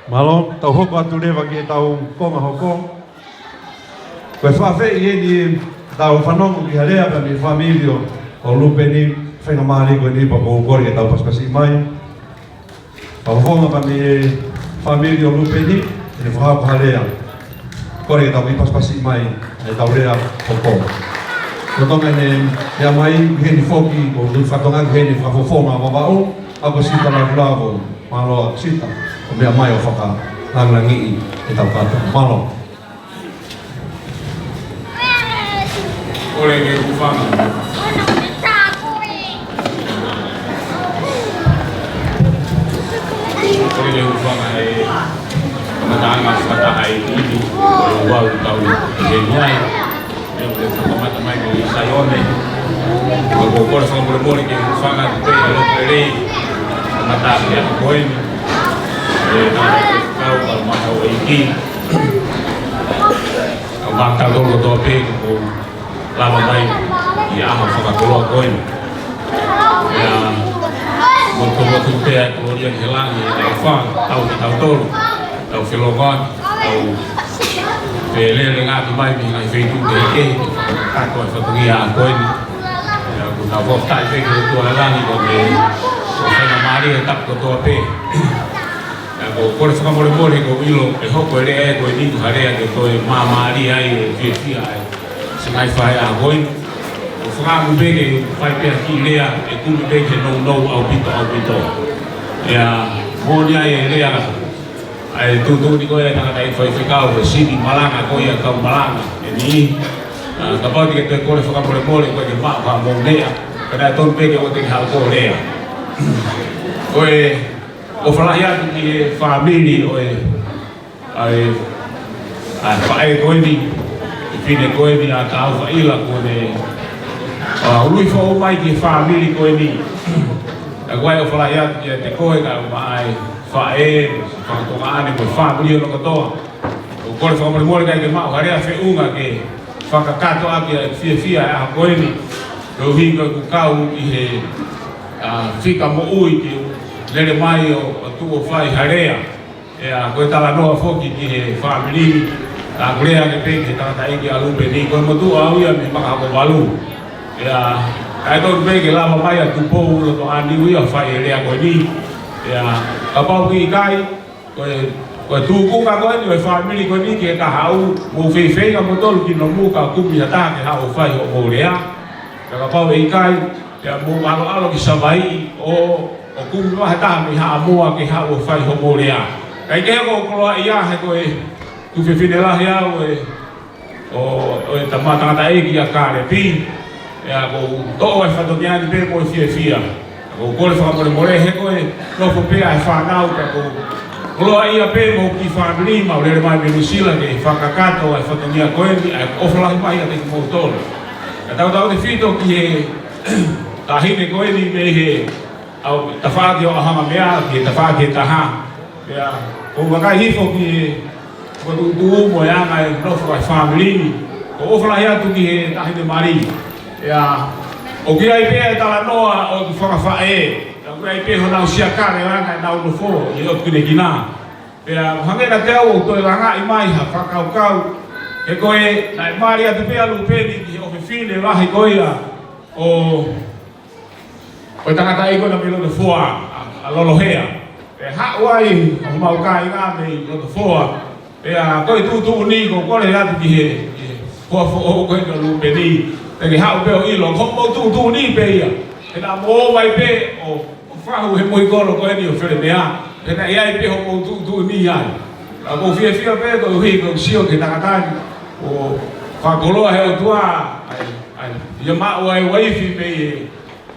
Malo, tau hoko atu rewa ki tau konga hoko. Koe whawhi i ni tau whanongu ki harea pa mi familio o lupe ni whenga maari koe ni pa kōkori e tau paspasi mai. Tau whonga pa mi familio lupe ni e whahako harea. Kore e tau mi paspasi mai e tau rea hoko. Ko tonga ne mai heni foki ko lui whatonga heni whafofonga wawao ako sita la vlavo malo sita o mea mai o whaka langlangi e tau kata malo. Ore ke ufanga. Ore ke ufanga e matanga kata ai ini o wau tau e nyai. Eu ke whakamata mai ko i Saione. Ko kore whakamore ke ufanga te pe alo perei. Mata ke a koeni. E nā ke kau al maha o iki. Au mata lolo toa pe ko lama mai i aho whakakoloa koeni. Motu pēa ko ria ki langi e whanga, tau ki tau tolu, tau whilongan, tau lele ngā ki mai mi ngai wheitu te eke, kako e whatungi a koeni. Ko tau whoftai wheke o tua langi ko me whaina maari e tapu toa pē. Ko kore whakamore ko ilo e hoko e rea e koe nitu harea ke koe mā maari ai e whia ai. Singai whae a koeni. Whangamu peke whai pēr ki rea e kumi peke nou au pito. Ea mōnia e rea ai tūtūni koe e tangata e whai whekau e sini malanga koe e kau malanga e ni ka pauti ke te kore whakamore koe ke maa wha mō rea kada e tonu peke o te hao koe rea. Koe o whalahi atu ki e whamiri o e whae koe ni pine koe ni a ka au whaila koe lui fo mai ki family ko ni agora eu falar ia te koe ka mai fa to ane ko family no ko o ko fa mo ka ke ma harea fe unga ke fa ka kato aki fia a ko ni do hinga ku kau i he fika mo ui ki lele mai o tu o fai harea e a ko tala no foki ki he family a grea ke pe ke tata i ki alu pe ni ko mo tu au ia me ma ko balu. Ya, ai don bege lama mai a tupo ulo to ani ui a whai rea koe ni. Ya, ka pau ki kai, koe tūku ka koe ni, koe whamiri koe ni ke ka hau, mo whewhenga mo tolu ki no muka kumi a tā ke hau whai o mo rea. Ka pau i kai, ya mo alo ki savai o kumi maha tā mi haa moa ke hau whai o mo rea. Kai ke ko koloa i ahe koe, tu whewhine lahi au o e tamatangata eki a kāre pi. Ya ko to e whatoniani pe ko fia. Ko kore whakamore he koe no ko pea e whanau ka ko loa ia pe mo ki whamiri ma urere mai menusila ke whakakato e whatonia koe ni e ofalahi mai a te ki mōtoro. Ka tau te whito ki he tahine koe ni me he au tawhaki o ahama mea ki he tawhaki e taha. Ya ko wakai hifo ki he ko tu mo e anga e nofo ai whamiri ko ofalahi atu ki he tahine mari. Ya, o que aí pé da noa o fora fae, o que aí pé ho nau sia kare anga nau no fo, e o que negina. Ya, hange na teu o to langa i mai ha kau. E koe na Maria de pe alu pe ni o fine la he koia o tangata i ko na melo de fo a lolohea. E ha wai o mau kai nga me lo de fo. Ya, koe tu ni ko le atu ki he. Fo o ko no lu pe ni. Ke hau pe o ilo ko mo tu ni pe ia e na mo vai pe o fahu he moi kolo ko ni o fere mea e na ia pe o mo tu ni ai a mo fia pe ko hi ko sio ke takatani o fa kolo he o tua ai ia ma o ai wifi pe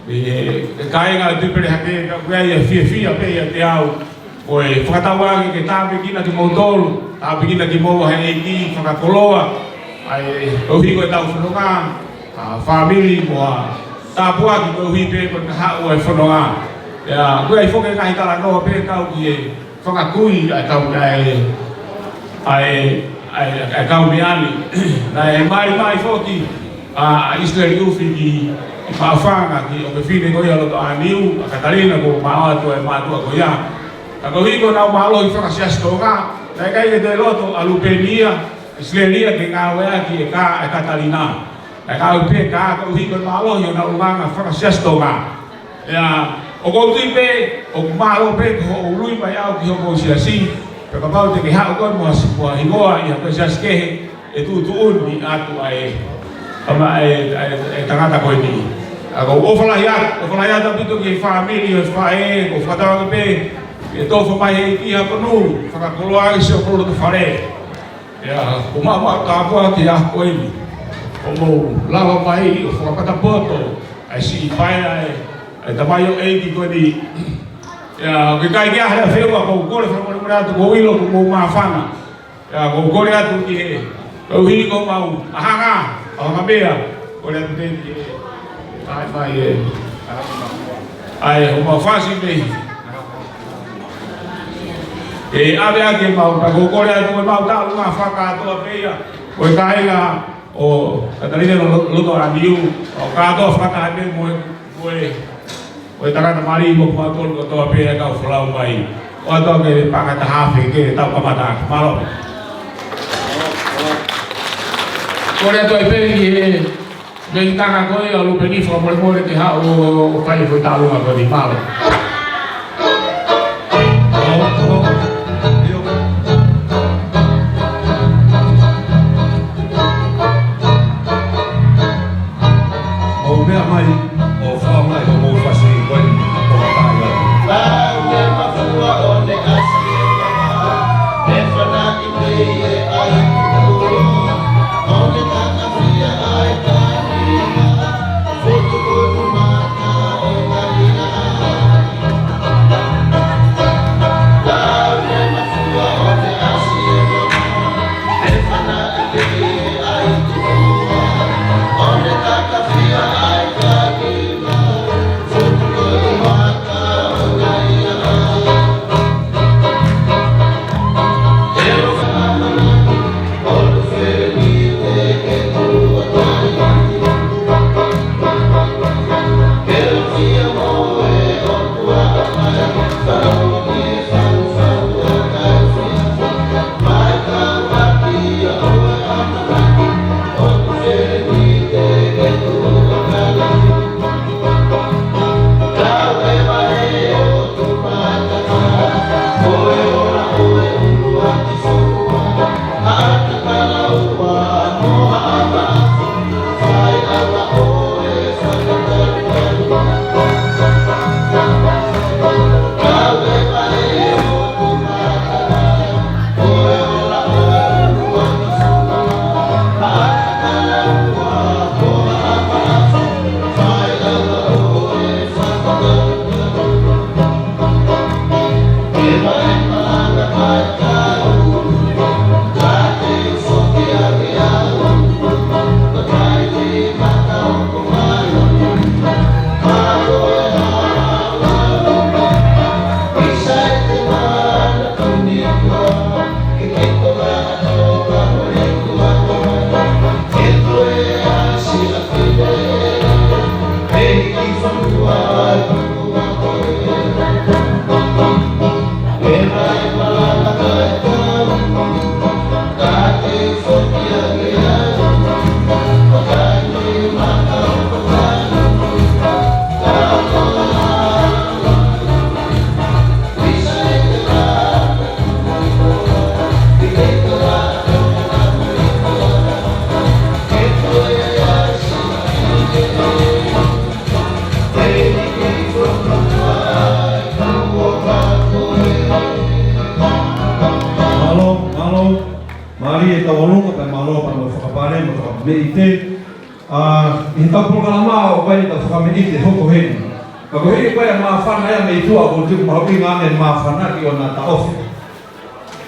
e kai nga tu pe hake ka ia fia pe ia te au o e whakatawa ke tape kina ki mo tolu tape kina ki mo he ki whakakoloa ai o hi ko tau whanonga family mo tapua ki ko hi pe ko ha o e fononga ya ko ai foke ka hitala no pe ka ki foka kui ai ka ai ka miani na e mai foki a Israel ufi ki pa fanga ki o pe fine ko ya lo aniu a Catalina ko ma to e ma to ko ya Ako hiko na umalo i whakasiastonga, tai kai e te loto alupenia, Isleria ke ngawea ki e Katalina. Tai ka upe ka hiko na umalo i na umanga whakasiastonga. Ya, o kouti pe, o kumalo pe ko ului mai au ki hoko siasi, pe kapau te ki hao koe mua hingoa i hako siaskehe, e tu uni atu ai tangata koe ni. Ako ofalaya tapito ki family o fae o fatawa pe e tofo mai e ki haponu whakakoloa i se o kolo tu whare. Ia, kumama tāpua ki a koe ni. O mo lawa mai o whakata poto, ai si i paia e tamai o eiki koe ni. Ia, ke kai kia hea whewa kou kore whakamore atu kou ilo kou mawhana. Ia, kou kore atu ki e kou hini kou mau ahanga, ahanga mea, kore atu teni ki e ai mai e ai o mawhasi mei. E ave ake mau pa kou kore atu kou mau tālu ngā whakatoa peia, koe kāinga o Katarina Loto Amiu, o kātoa whakatahe me moe Oe takata mari mo kumatol ko toa pia kau whalau mai. O ato ke pakata hawhi ke tau kamata. Malo. Kore ato e peri ki he me taka koe o lupe ni whakamore more te hao o kai fwoi tālunga ko ni. Malo. O mea mai, o whao mai, o mou whasi. Mari e tawalunga pe malo pa no whakapare mo whakameite. I tau programa o pai tau whakameite hoko heni. Ka ko hei pai ma whana ea mei tua o tuku mahoki ngane ma whana ki o nā taofi.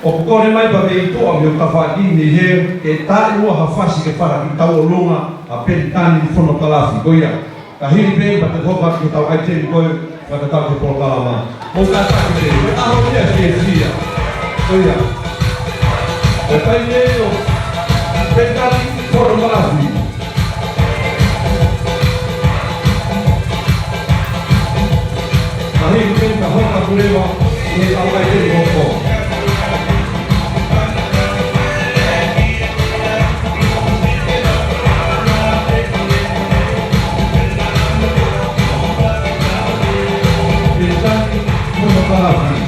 O kukore mai pa mei tua mi o ka whaki ni he e tāi ua hawhasi ke whara ki tau o lunga a peri tāni ni whono kalafi koia. Ka hiri pei pa te hoka ki tau aiteni koe whaka tau te programa. Mo ka tāki mei, me aho mea ki e sia. Koia. O pai nei o petali whono kalafi. Ka hiri pei pa hoka kurewa Ini tahu aja di Hongkong. Bintang Monokalafi.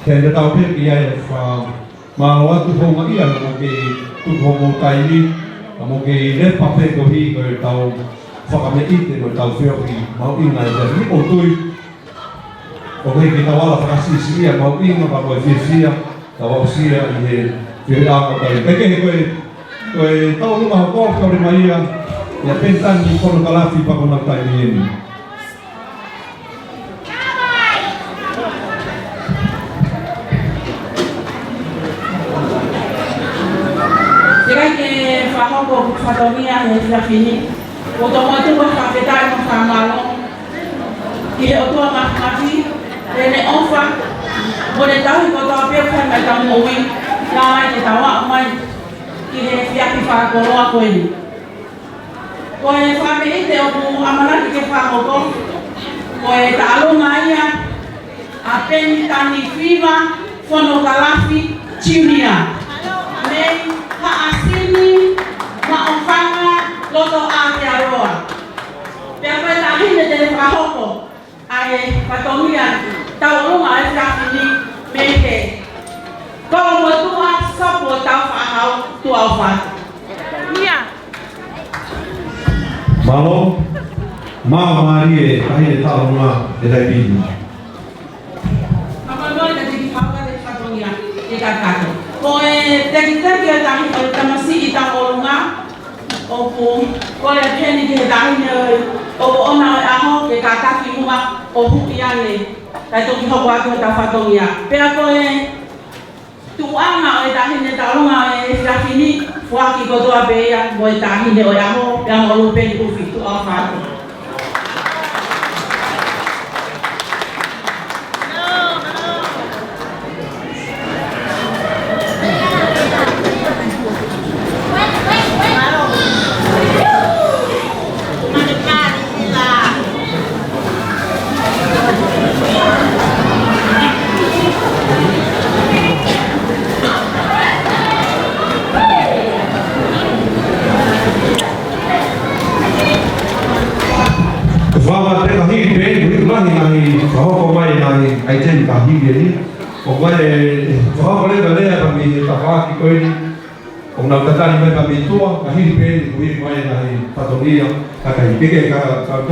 Kaya tau pe kia fa mawa tu ho ma ia mo ke tu ho mo tai ni mo ke le pa pe ko hi ko tau fa ka me ite ko tau fe ki mau i na ja ni o tu o ke ki tau ala fa si si ia mau i ma pa ko fi si ia tau si ia i he fe a ko tai pe ke ko tau lu ma ko ko ri mai ia ya pentan ni ko kala fi pa ko na tai ni Ko fatomia he fini o to mo te ko fa peta mo fa malo ki o to ma mafi ne onfa mo ne tau ko to pe fa na ta mo wi la ai te tawa mai ki he fia ki fa ko ro ko ni ko e fa me te o ku amana ki fa ko ko e ta lo mai ya a pen tani fiva fono kalafi chiunia ne ha asini ma ofanga loto ate aroa. Pea koe ta hine te whahoko ai patomia tau runga e whiawhini me te. Kau mo tua sapo tau whahau tua o whatu. Mia! Malo, maa maari e kahine tau runga e dai bini. Kamanoi ka tiki whauka te patomia e kakato. Ko e teki e tahi o tamasi i tau o runga opo ko e peni ki he tahi o ona o aho ke kakaki runga o huki ane kai toki hoko atu e tau whatongia. Pea ko e tuanga o e tahi ne tau runga e whiawhini fuaki kotoa pea mo e tahi ne o aho pea ngolu peni uwhi tu au whato. Vama te kahi pe, hui mahi nahi, whahoko mai nahi, ai teni kahi ni. O mai whahoko leba lea pa mi tawhaki koe ni. O nau tatani mai pa mi tua, kahi pe, hui mai nahi, patonia, kakai peke, ka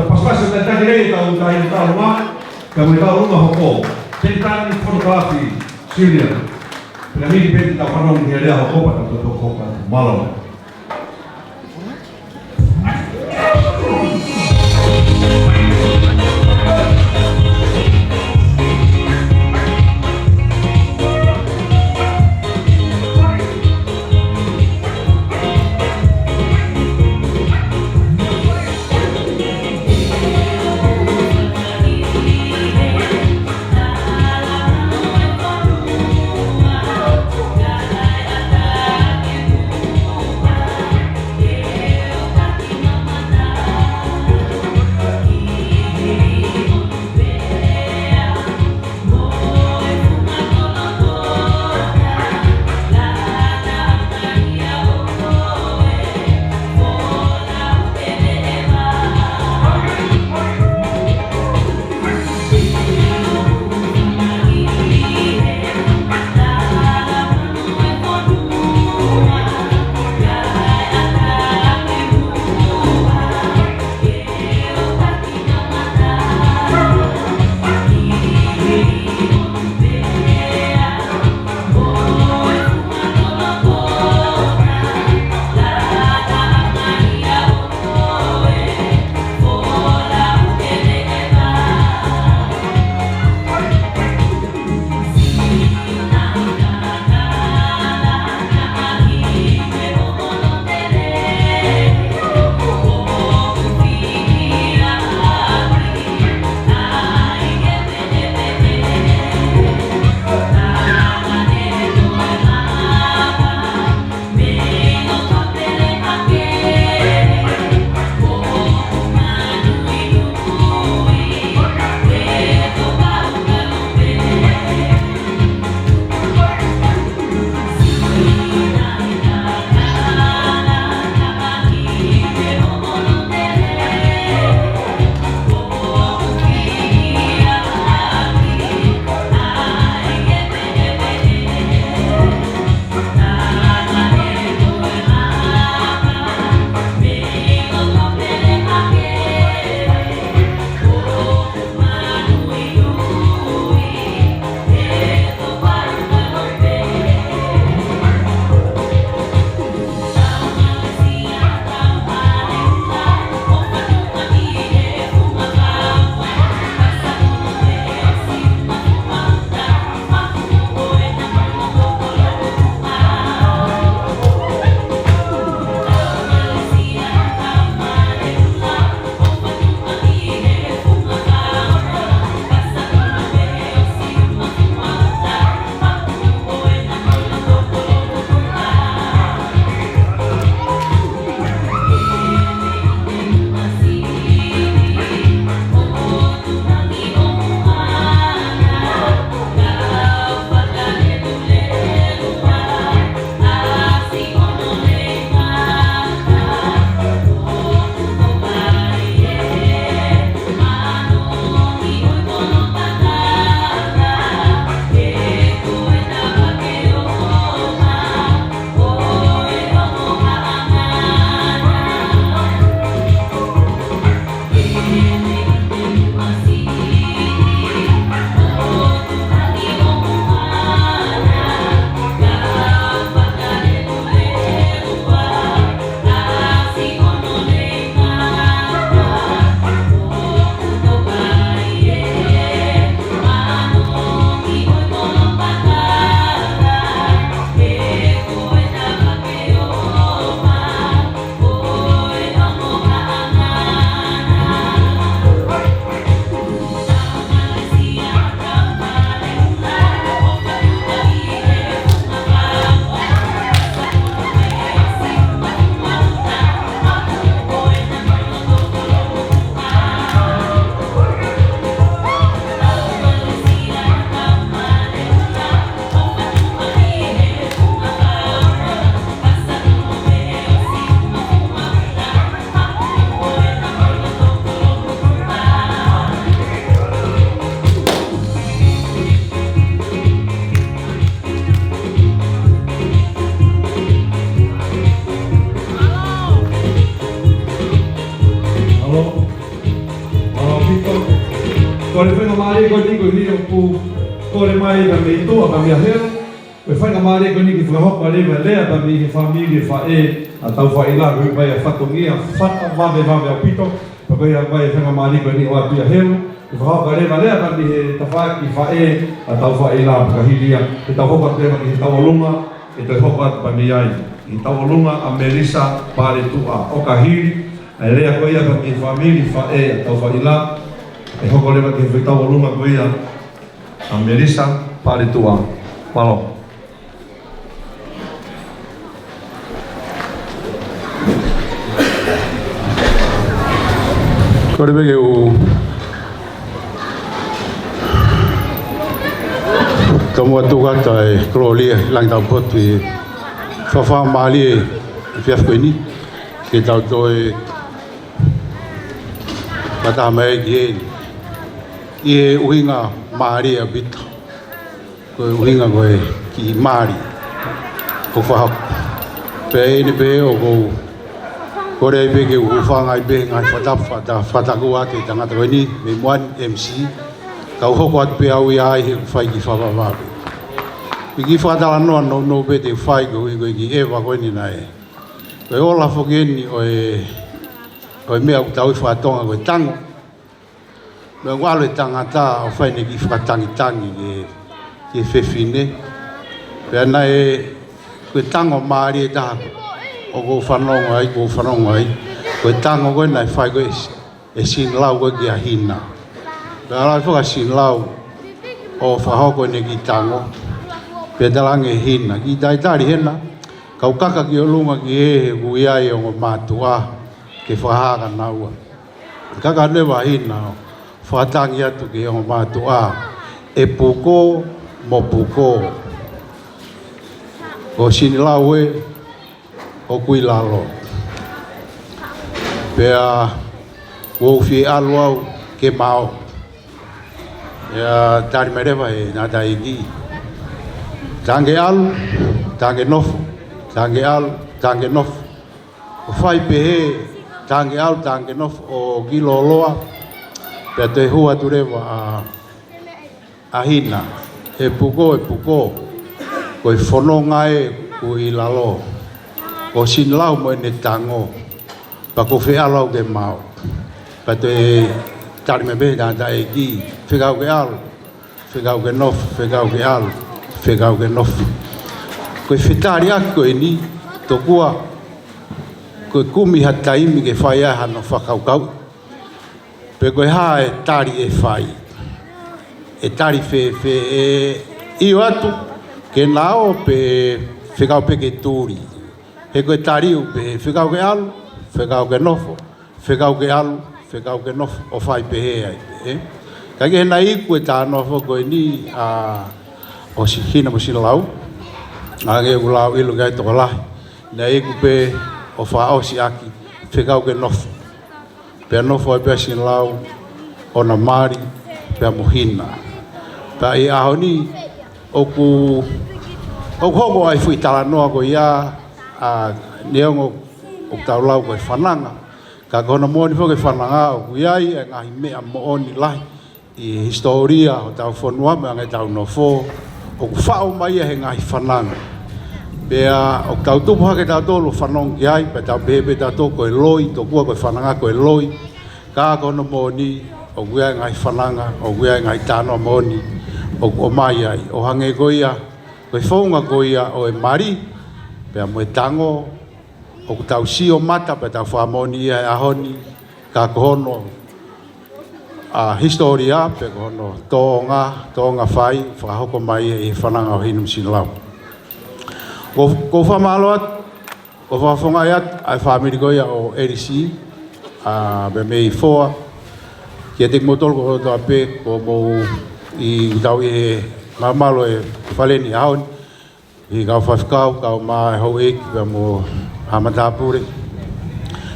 paspasi o tatani rei tau tahi tau ma, ka mui tau runga hoko. Teni tani fotokalafi, Syria. Pena hiri pe tau whanong hea lea hoko pa tau tau hoko malo. mare ko ni ko ni pu ko le mai ba me to ba me hel ko fa ka mare ko ni ki fa ho le ba le ba mi família fa e a tau fa ila ko ba fa to ngia fa ba me pito ko ya ba fa ka mare ko ni wa bi hel ko fa ka le ba le ba mi ta fa ki fa e a tau fa ila ka hilia e tau ho ka le ba ki tau lunga e te ho ba mi ai i tau lunga a Melissa pare tu a o ka hili e lea ko ia ka ki família fa e a tau fa ila e hoko lewa ki whi tau lunga ko ia a Melissa pare tua. Malo. Ko rewe ke u tomo atu kata e krolia lang tau potu i whawha maali e whiaf koe ni ke tau toi kata mai ki e i e uhinga maari a bita koe uhinga koe ki maari ko whahap pe e ni pe o kou kore i pe ke uwhanga i pe ngai whataku ate tangata koe ni me muan MC kau hoko atu pe au i ai he whai ki whawawawe i ki whatala noa no pe te whai koe ki ewa koe ni nai koe ola whokeni o mea utau i whatonga koe tango me walo e tangata o whai ne ki whatangitangi ke whewhine pea nai koe tango maari e taha o ko whanonga ai koe tango koe nai whai koe e sin lau koe ki a hina pea alai whaka sin lau o whahoko ne ki tango pea talange hina ki taitari hena kau kaka ki o lunga ki he kui ai o ngo mātua ke whahaka naua kaka newa hina o whatangi atu ki o ngo mātua e puko mo puko o sini lau e o kui lalo pea wouwhi alu au ke mao ya tari merewa e nata igi tange alu tange nofo tange alu tange nofo o whai pehe tange alu tange nofo o gilo loa pea te hua tu rewa a hina e puko koe whanonga e kui lalo o sin lau mo ne tango pa ko fe alau ke mau pa te tari me be da e ki fegau ke al fegau ke nof fegau ke al fegau ke nof ko fitari ak ko ni to kua ko kumi hatai mi ke fai ha no fakau kau pe ko ha e tari e fai e tari fe e io atu ke nao pe fegau pe ke turi he koe tariu pe whekau ke alu, whekau ke nofo, whekau ke alu, whekau ke nofo, o whai pe he ai. Kake he nai iku e tā nofo koe ni o si hina mo si lau, a nge u lau ilu ngai toko lahi, nai iku pe o wha o si aki, whekau ke nofo. Pea nofo e pea si lau, o na mari, pea mo hina. Pea i aho ni, o hoko ai fui tala noa ko ia, a neongo o tau lau koe whananga ka kona mōni whoke whananga o kuiai e ngahi mea mooni lahi i historia o tau whanua mea ngai tau no fō o ku whao mai he ngahi whananga pea o tau tupu hake tau tōlu whanong ki ai pe tau bebe tau tō koe loi tō kua koe whananga koe loi ka kona mōni o kuiai ngahi whananga o kuiai ngahi tānoa mōni o mai ai o hange koia koe whaunga koia o e mari pea mo e tango o ku tau si o mata pe tau whamoni ia e ahoni ka kohono a historia pe kohono tōnga whai whahoko mai e whananga o hinum sinlau ko whamalo at ko whawhonga at ai whamiri koia o RC a be mei foa kia tek motol ko toa pe ko mo i tau e mamalo e whaleni ahoni i kau whawhikau, kau mai hau eki pia mo hamatapure.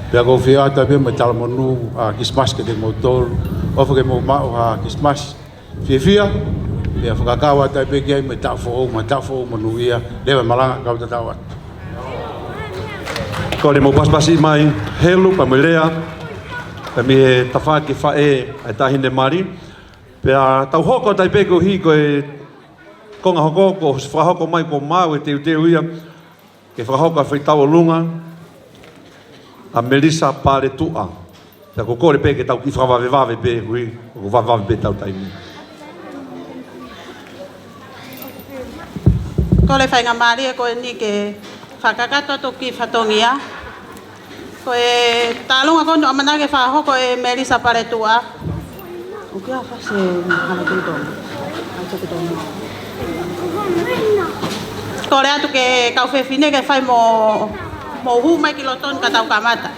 Pia kau whia ata pia mo tala monu a kismas ke te motol, ofa ke mo mao ha kismas. Whia, pia whakakau ata pia kia i me tafo o manu ia, lewa malanga kau tatau atu. Ko le mo paspasi mai helu pa me lea, pa me tawha ki whae ai tahine mari, Pea tau hoko tai peko hi koe konga hoko ko whahoko mai ko mau e teu ia ke whahoko a whaitau lunga a Melissa Paletua. Pea ko kore peke tau ki whawawewave pe hui ko wawave pe tau taimi. Ko le whainga maari e koe ni ke whakakato toki whatongia. Koe tālunga kono amanake whahoko e Melissa Paletua. O kia whase hala tuitona. Ko le atu ke kau whewhine ke whai mo hu mai kiloton ka tau kamata.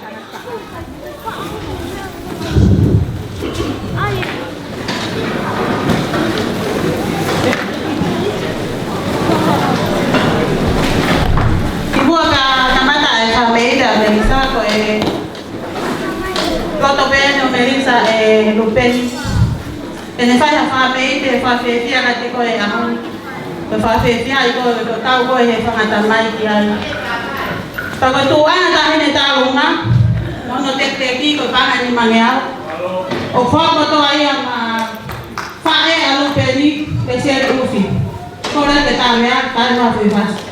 Ibua ka kamata e whameida Melissa ko e Loto Beno Melissa e Lupeni. Ene whai ha whameide e whawhewhia ka te koe ahon. Ko whawhewhia i koe ko tau koe he whangata mai ki ai. Ka koe tuana tahine tālunga. Nono te ki ko panga ni mangeau. O whakoto ai a whae a Lupeni pe sere ufi. Kore te tāmea tai mua whiwhasa.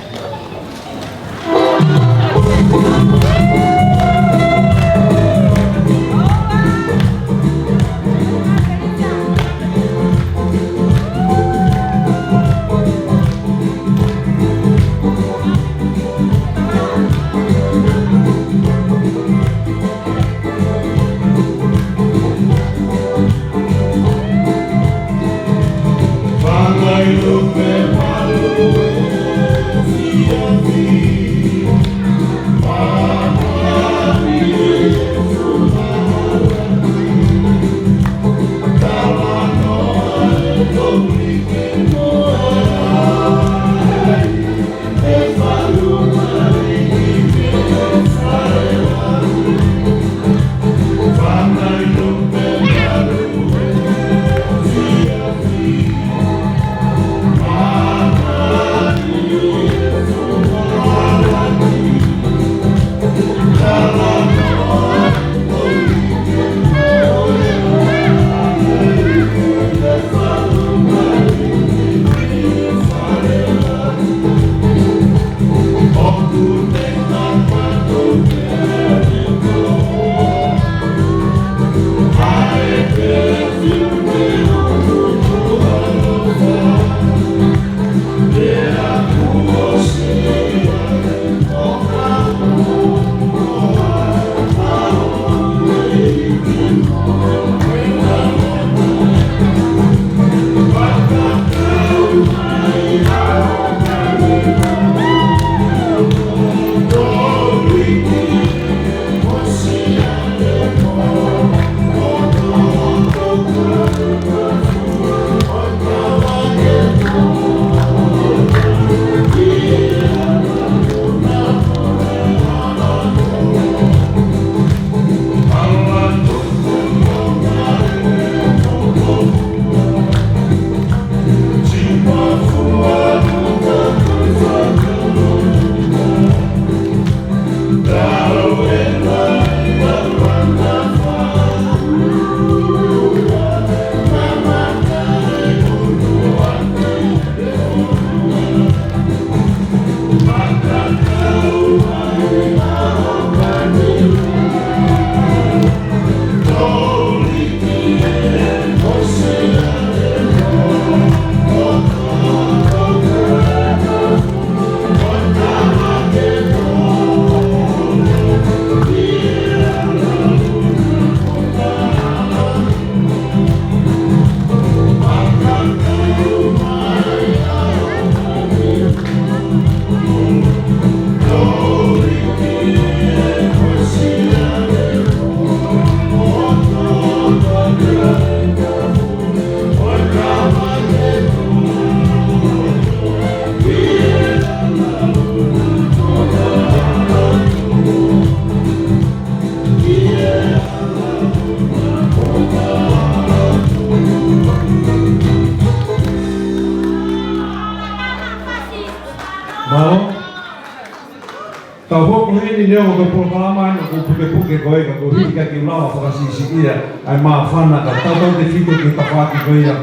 Tau hoku hini neo ko programa no ko puke ko eka ko hika ki ulawa whakasisi ia ai maa whana ka tau te whiko ki tawhaki ko ia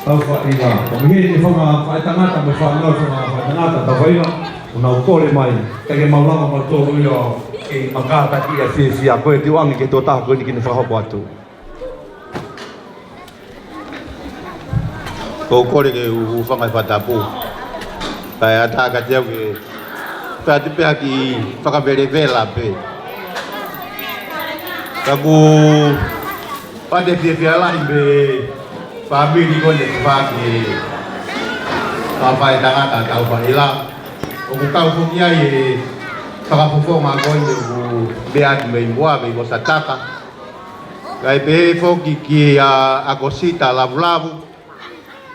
tau whaina. Ko hini ni whanga whaitangata me whanau whanga whaitangata tau whaina una ukore mai teke maulama ma tōru ia e makata ki a whiawhia koe te wangi ke tō taha koe ni ki ni whahopo atu. Ko kore ke u whangai whatapu. Kai ata ka teo ke pati pea ki whakawere vela pe. Kaku pate whiawhia lai me whamiri kone whaki whawhai tangata tau whaila. O ku kau whuki ai e whakawhawhonga kone ku beati me imua me ko sataka. Kai pe whoki ki a kosita lavu lavu.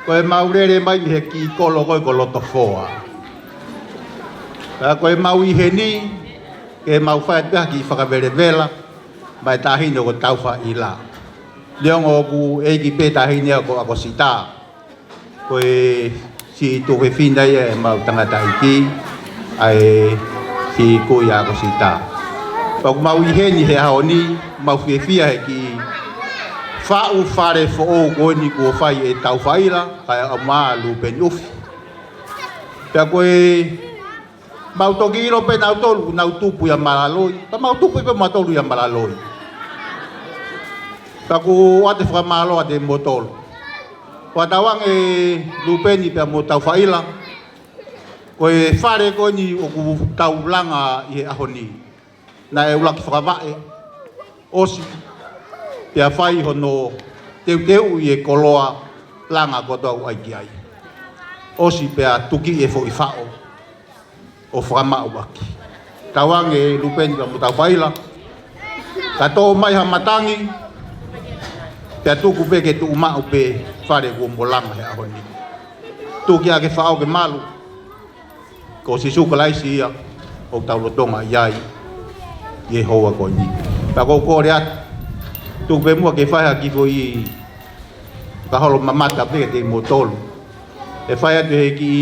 Koe maurere mai he ki kolo koe ko loto foa. Koe mau i he ni, ke mau whae pia ki whakawere vela, mai tahine ko tauwha i la. Leongo ku eiki pe tahine ko ako sita. Koe si tuwe whina ia e mau tangata iki, ai si kui ako sita. Pau mau i he ni he hao ni, mau whiawhia he ki whau whare who koe ni kua whai e tau whaira, kai a maa lupen uwhi. Pea koe mau toki iro pe nau tolu, nau tupu ia maraloi, ta mau tupu pe mau tolu ia maraloi. Pea ku ate whamalo ate motolu. Watawang e lupen i pea mo tau whaira, koe whare koe ni o ku tau langa i he ahoni. Na e ulaki whakawae, osi. Pea whai hono teu i e koloa langa kotoa u aiki ai. Osi pea tuki e fo i whao o whama u aki. Tawang e lupeni ka mutau whaila. Ka tō mai ha matangi. Pea tuku pe ke tu umau pe whare kua molanga he ahoni. Tuki a ke whao ke malu. Ko si suka laisi ia o tau lotonga iai. Ie hoa ko ni. Pea kou kore atu. Tu pe mua ke whaia ki ko i ka holo mamata pe te motolu. E whaia tu he ki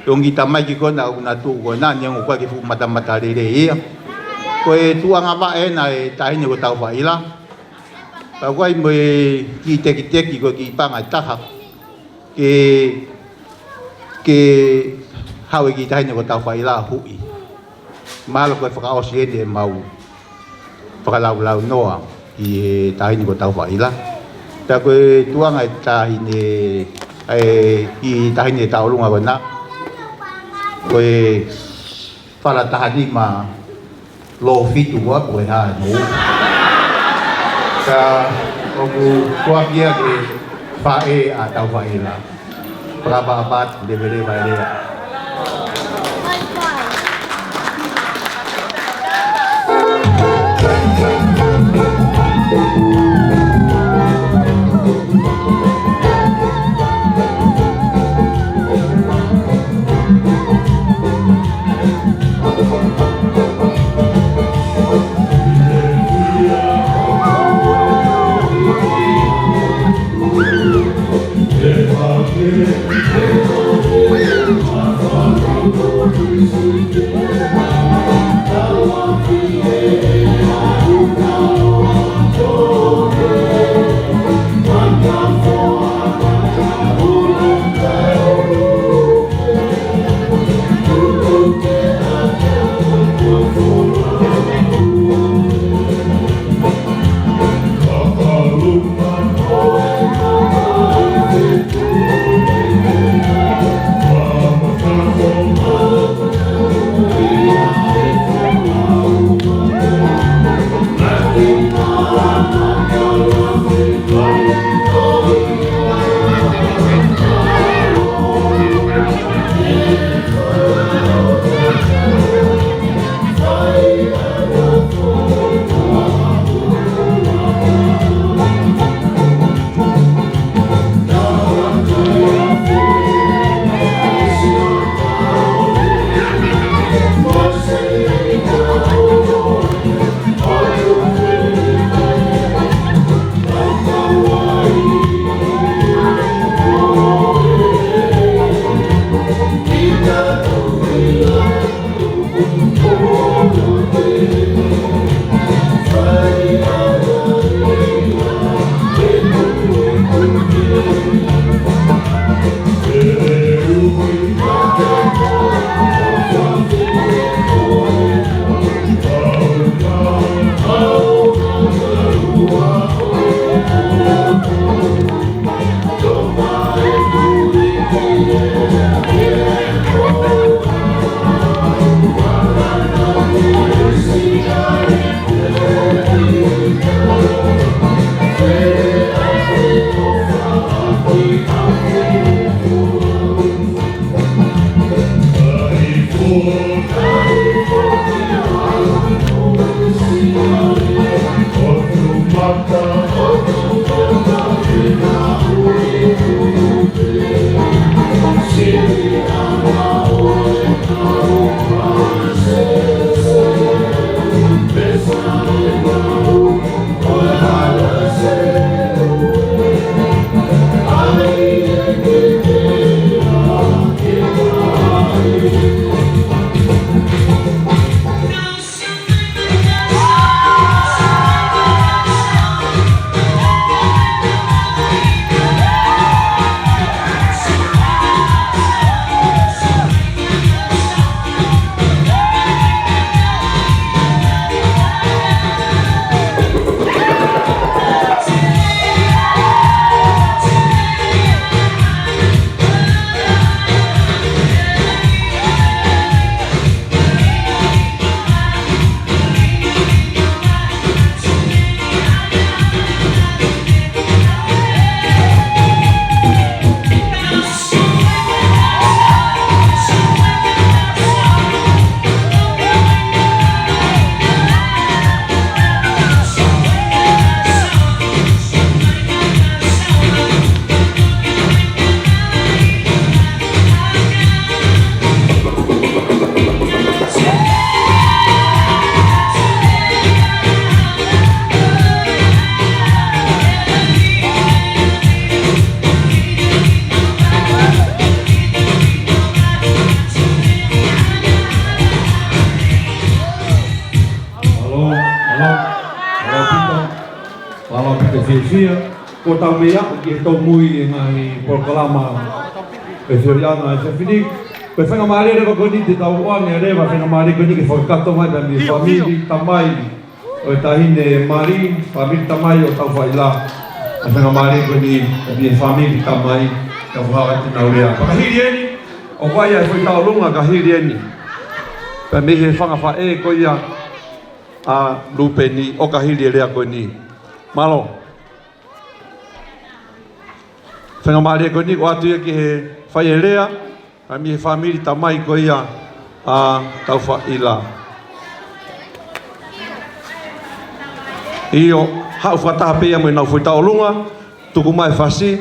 tongi tamai ki kona una tu ko na nyango kwa ki fu mata re ia. Ko e tuanga wa e na e tahine ko tau whaila. Pa wai mo e ki teki ko ki panga taha. Ke hawe ki tahine ko tau whaila hui. Malo ko e whakaosi ene e mau whakalau noa. I tahine ko tau whaila. Pea koe tuanga e tahine i tahine tau lunga ko na. Koe whala tahani ma lo fitu wa koe haa no. Pea oku kua kia ke whae a tau whaila. Praba abat levere wairea. fia ko tau mea ki tau mui ngai proklama e feriana e fini ko whenga maare rewa koni te tau oange rewa whenga maare koni ke whakato mai pa mi famili tamai o tahine mari famili tamai o tau whaila a whenga maare koni mi famili tamai ka whawa te naurea pakahiri eni o waia e whai tau lunga ka hiri eni pa me he whanga wha e ko ia a lupeni o ka hiri rea koni malo whenga maare koni o atu ia ki he whai e rea a mi he famili tamai ko ia a tau whaila Io hau whataha pēa mo i nau whaitao lunga, tuku mai whasi,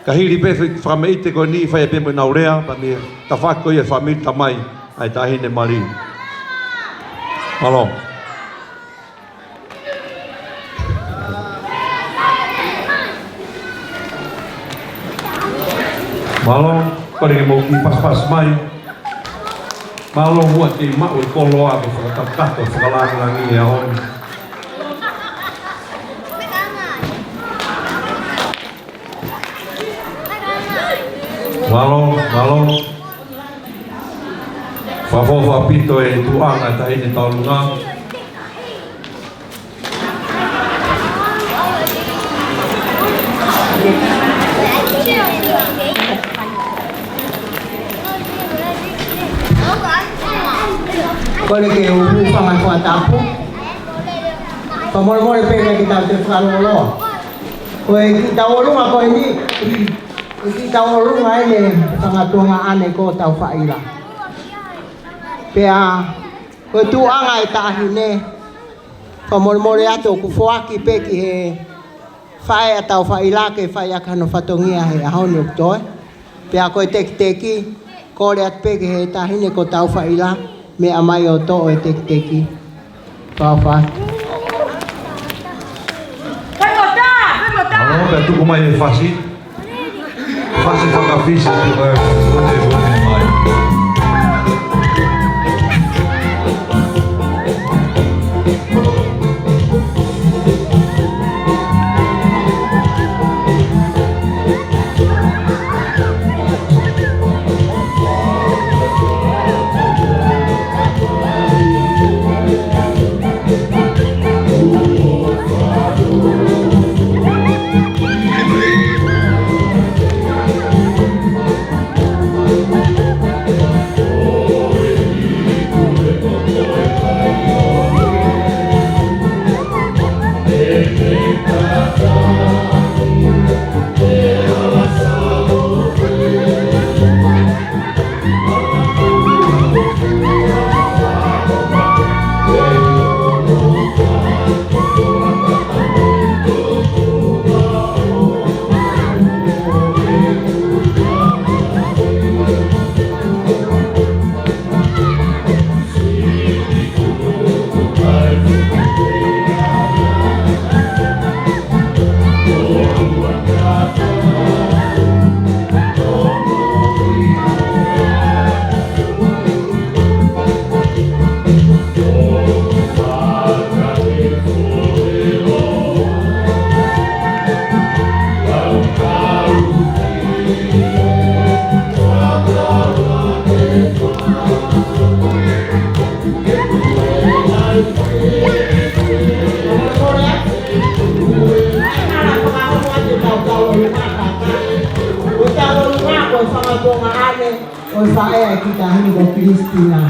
ka hiri pē whameite ko ni whaia pē mo i nau rea, pa mi ta whako i e whamiri tamai, ai tahine mari. Malo. Malo, kore ke mau ki pas mai. Malo hua te mau i koloa ke whakatakato, whakalangi e honi. Malo. Whawhawha pito e tuanga tahine taurunga. Kole ke uhu whangatua tapu. Pamole pēne ki tau te whanolo. Koe ki tau orunga koe ni. Ki tau orunga e le whangatua ane ko tau whaila. Pea, koe tuanga e tahine. Pamole ato ku whoaki pe ki he whae a tau whaila ke whae akano whatongia he ahoni uktoe. Pea koe teki, kore at pe ki he tahine ko tau whaila. Me amai o to e teki. Papa. Alo, pe tuku mai e whasi. Whasi whakawhisi tu e wune mai. O whae ki tahine ko Kristina.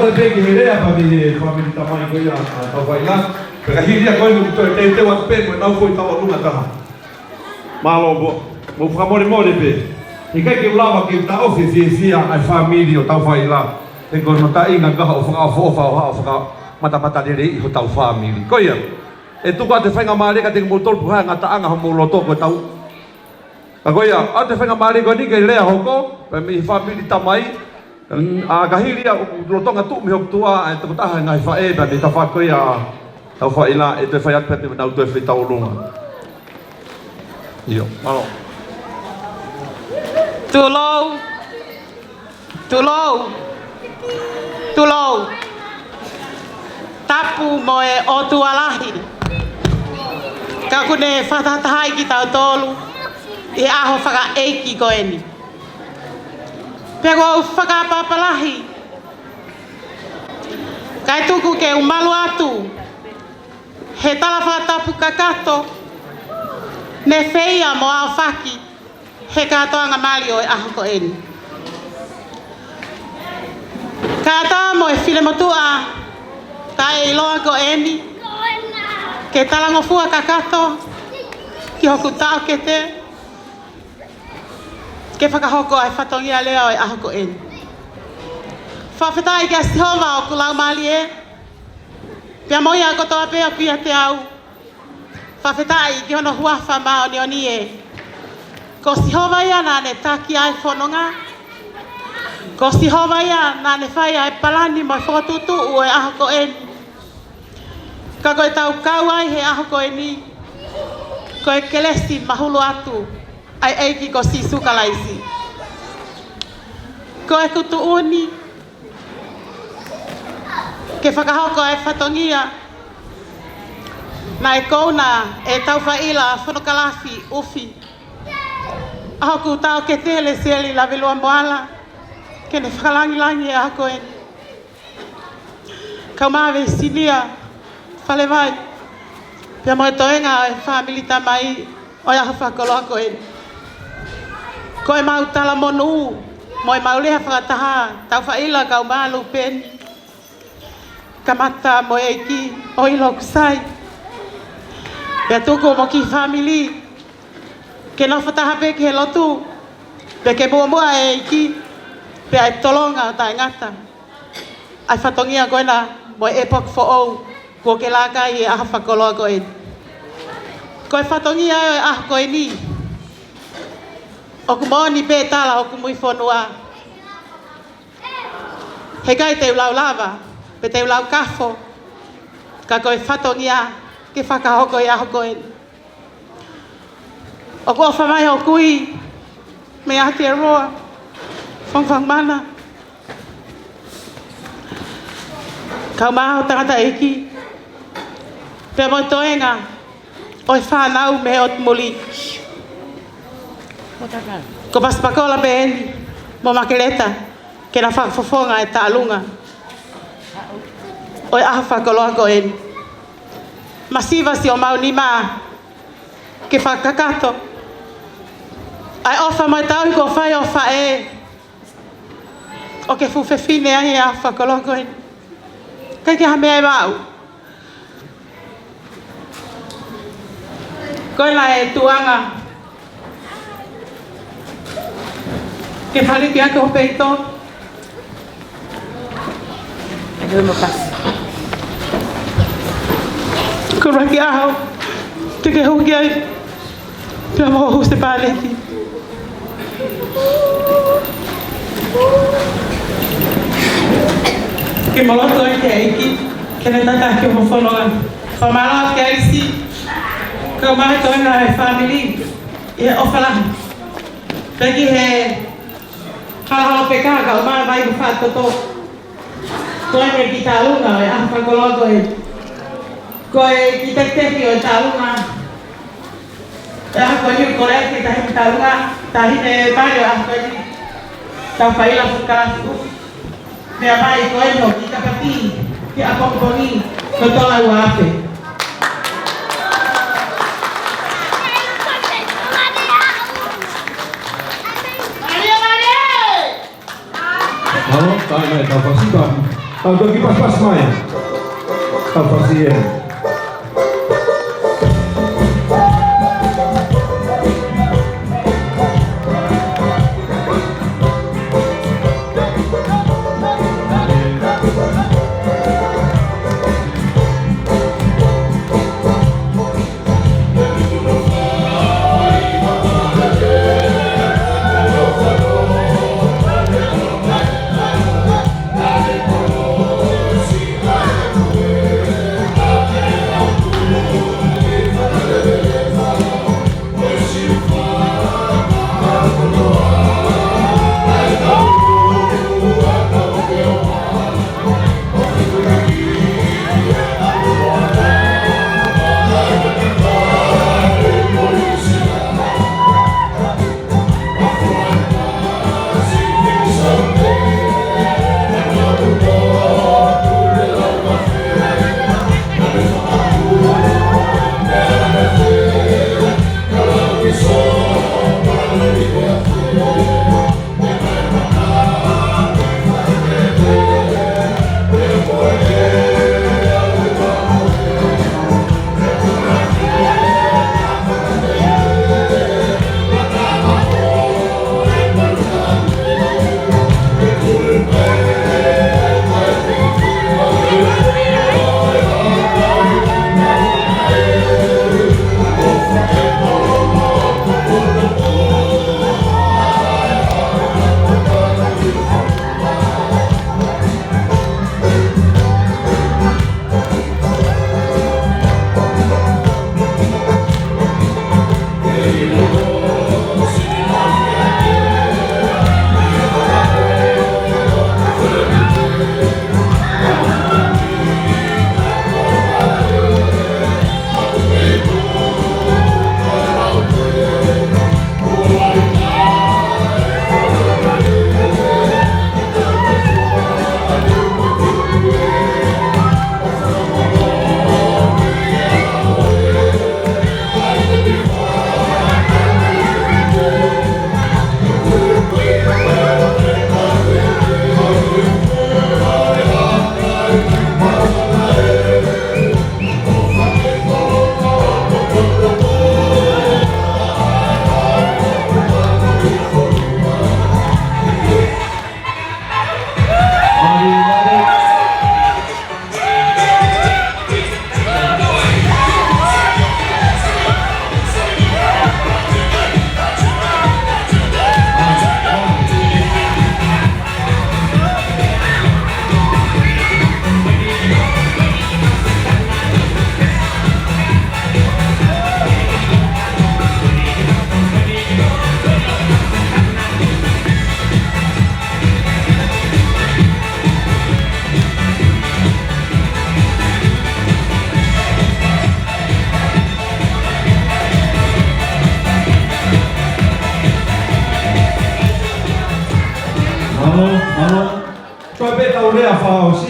le begi hele apa di family tamai ko ya tau vai la. Pega hilia ko ni te wa pe mo na foi tau lunga ta. Malo mo fa more pe. Ika ke lava ke ta ofisi ai family o tau vai la. Te ko no ta inga ka o fa mata dele i tau family. Ko ya. E tu ka te whainga maare ka te motol puha ngata anga ho moloto ko tau. Ako ia, a te whainga maare ko ni ke lea hoko, pe mi family tamai, a kahiri a lotonga tu mi hok tua, e te kutaha ngai whae, pe mi ta whako ia, tau whaila, e te whaiat pe te nau tu e whi tau lunga. Iyo, malo. Tulou. Tapu mo e o tualahi. Ka kune whatatahai ki tau tolu, e aho whaka eiki ko eni. Pea ko whakapapalahi. Kai tuku ke umalu atu, he tala whatapu kakato, ne wheia mo ao whaki, he katoanga mali o e aho ko eni. Kata mo e while motua, ka e iloa ko eni, ke talango fua kakato, ki hoku tau ke te, ke whakahoko ai whatongia leo e aho ko eni. Whawhetai kia sihova o kulau mali e, pia moi a kotoa pea pia te au. Whawhetai ki hono huafa mao ni oni e, ko sihova ia nā ne taki ai whanonga, ko sihova ia nā ne whai ai palani mo whakatutu u e aho ko eni. Ka koe tau kau ai he aho koe ni, koe kelesi mahulu atu, ai eiki ko si sukalaisi. Koe kutu uni, ke whakahoko e whatongia, na e kouna e tau whaila whanokalafi ufi. Aho ku tau ke tele seli la velua moala, ke ne whakalangi e aho koe ni. Kau mawe sinia, whale vai, pia moe toenga e family tamai o ia whakoloa koe. Koe mau tala monu, moe mauleha whakataha, tau whaila kau malu peni. Kamata moe eiki o ilo kusai. Pia tuku mo ki family, ke no whataha pe ke he lotu, pe ke mua e eiki, pia e tolonga o tae ngata. Ai whatongia koe na moe epok fo ou, ko ke laka i aha whakoloa koe. Koe whatongia e aha koe ni. O ku moni pe tala o ku mui whanua. He kai te ulau lava, pe te ulau kafo. Ka koe whatongia ke whakahoko i aha koe. O ku ofa mai o kui, me ati e roa, whangwhang mana. Kau maho tangata eki, pia mo toenga, o e whanau me o muli. Ko paspakola pe eni, mo makeleta, ke na whakfofonga e tālunga. O e aha whakoloa ko eni. Masiva si o mau ni mā, ke whakakato. Ai ofa mai tau ko whai o whae, o ke fuwhewhine ai e aha whakoloa ko eni. Kai ke ha mea e mau. Koe la e tuanga. Ke whare ki ake o peito. E hoi mo pasi. Ko raki ahau. Te ke huki ai. Pia mo huste pāleki. Ke moloto ai te eiki, ke ne tata ki o whanonga. Whamara ke aisi, ka mahi toenga e family, i he ofalahi. Peki he halahala peka ka o maa mai ku whātoto. Toenga ki tālunga o e aha whakoloa koe. Koe ki tekteki o e tālunga. E aha koe niu kore ki tahi tālunga, tahi ne pari o aha koe ni. Tau whaila whakalafi. Mea mai koe no ki kapati, ki apokoponi, ko toa ua ape. Halo, tae mai tau whasipa. Tau toki pas mai. Tau pasien.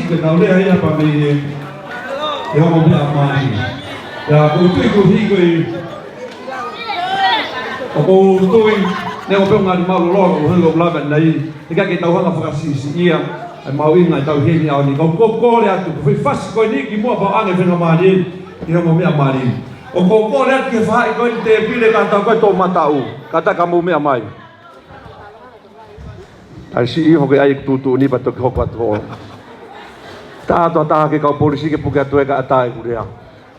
ke tau lea ia pa me e homo mea mai. Ia ko tui ko hi ko i o ko tui ne o pe ngari mau lo ko helo blaba nei. Te ka ke tau hanga whakasisi ia ai mau inga tau heni au ni ko le atu ko fas ko ni ki mua pa ane whenga mani i homo mea mani. O ko le atu ke whai ko te pile ka tau koe tō matau kata ka mau mea mai. Ai si iho ke ai tutu ni pa to ko patro. Ta ke kau polisi ke puke atu e ka atai kurea.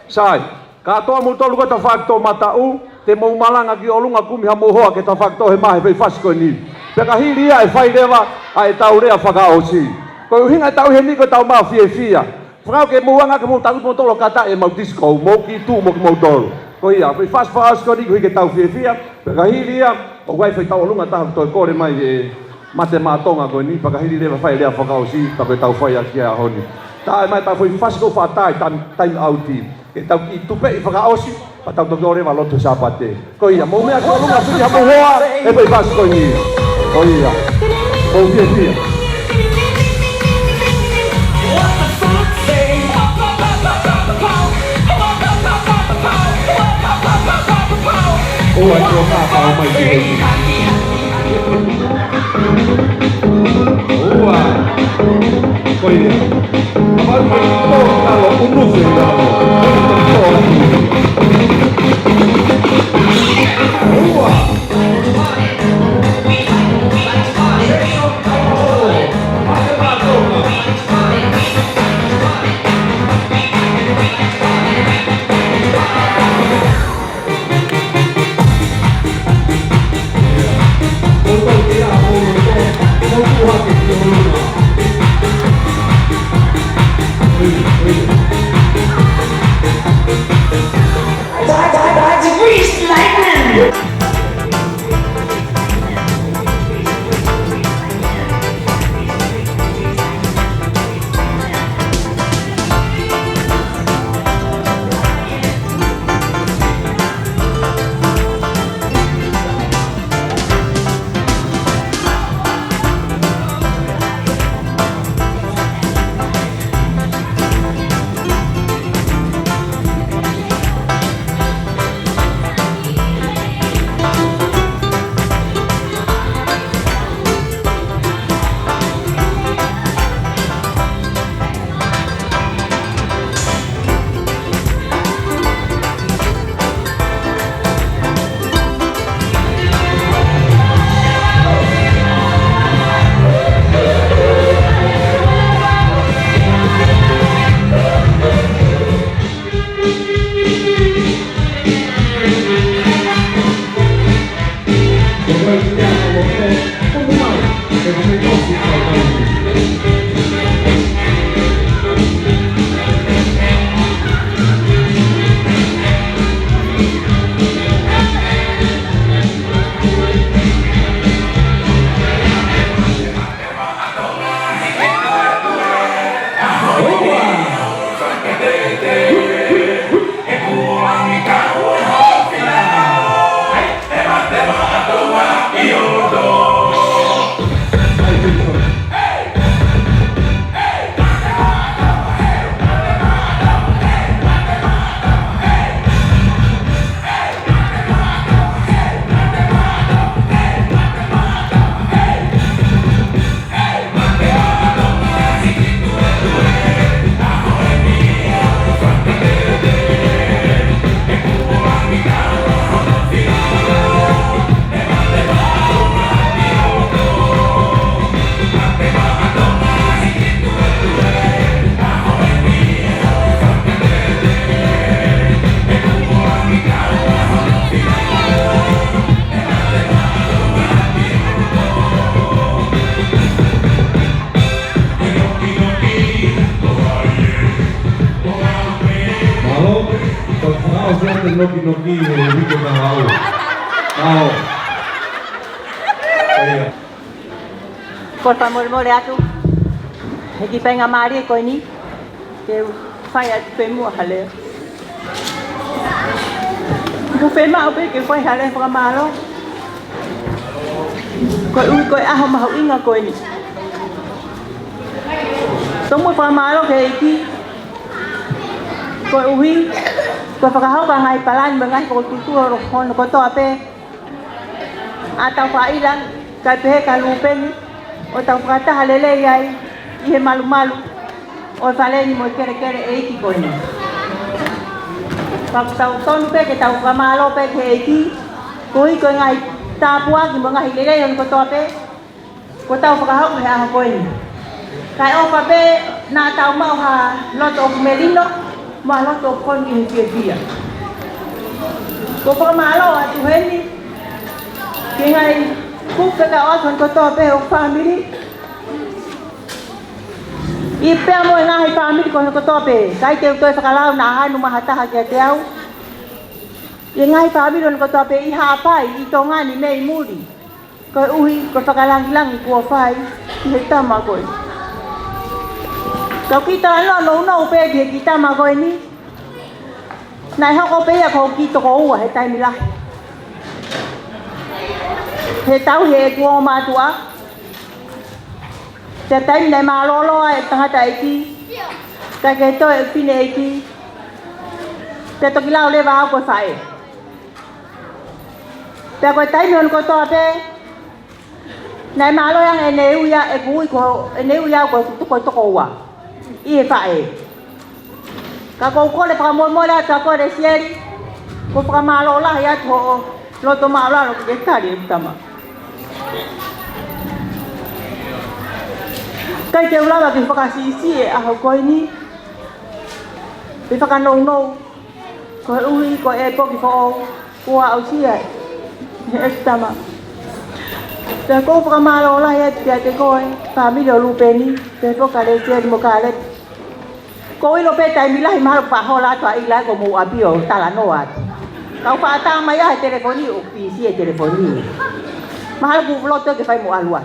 Sai, ka toa mu tolu ko ta fakto matau te mau malanga ki olunga kumi hamo hoa ke ta fakto he mahe pe fasko ni. Pe ka hiria e fai lewa ai tau rea whakaosi. Ko hinga tau he ni ko tau ma fia. Frau ke muanga ke mo tau mo tolo kata e mau disco mo ki tu mo mo tolo. Ko ia pe fas ko ni ko ke tau fia. Pe ka hiria o wai fai tau olunga ta to ko re mai e mate matonga ko ni pa ka hiria le fai lea whakaosi ta pe tau fai aki a honi. Ta mai ta foi fas ko fatai time out. Ke tau ki tupe i whakaosi pa tau tokore wa loto sapate. Ko ia mo mea ko lunga fui hamo hoa e pei fas ko ni. Ko ia. Ko fia. Oh, ai ko ka pa mai ki. Oh, koine. Varmaan talo unusi talo. Noki noki hidup yang lalu. Mau. Por favor, moreatu. Heki penga mari ko ni. Ke faya pemu hale. Ko pema ope ke faya hale fra malo. Ko aho ma inga ko ni. Tomo fra malo ke iki. Ko uhi ko pakahau ka ngai palan bengai ko tutu ro kon ko to ape atau fa ilang ka pe ka lupen o ta frata halele yai ihe malu malu o fale ni mo kere kere e ki ko ni pak tau ton pe ke tau ka malo pe ke ki ko ngai ta bua ki bengai lele yon ko to ape ko tau pakahau ha ko ni kai o pa pe na tau mau ha lot of melino malah topon ini dia. Kau malu tu ni, kengai kau kena orang kau tahu apa family. Ipe amo ngai family kau tahu apa? Kai teu tu sekarang nahan rumah hata haja teu. Ngai family kau tahu apa? Iha apa? Itongan ini muri. Kau uhi kau sekarang hilang kau fai, kita makoi. Kau kita no pe kita mago ini. Nai hok pe ya kau kita kau hai tai mila. He tau he kau ma tua. Te tai nai ma lo ai tengah tai ki. Ka ke to pine ki. Te to kilau le ba ko sai. Te ko tai non ko to pe. Nai malo yang ene uya e kui ko ene uya ko to wa. I fa e. Ka ko le pa mo la ta ko de sieri. Ko pa malo la ya to lo to malo lo ke ta ri tama. Kai ke ula ba ke pa si si a ko ni. Be pa ka no. Ko ui ko e ko ki fo ko au si e. E tama. Te ko pa malo la ya te ko family lu pe ni. Te ko ka le sieri mo ka le. Ko i lo pe tai mi lai ma pa ho la to i la ko mo abio ta la no at. Kau pa ta ma ya telefoni o pi si telefoni. Ma bu lo to ke fai mo alua.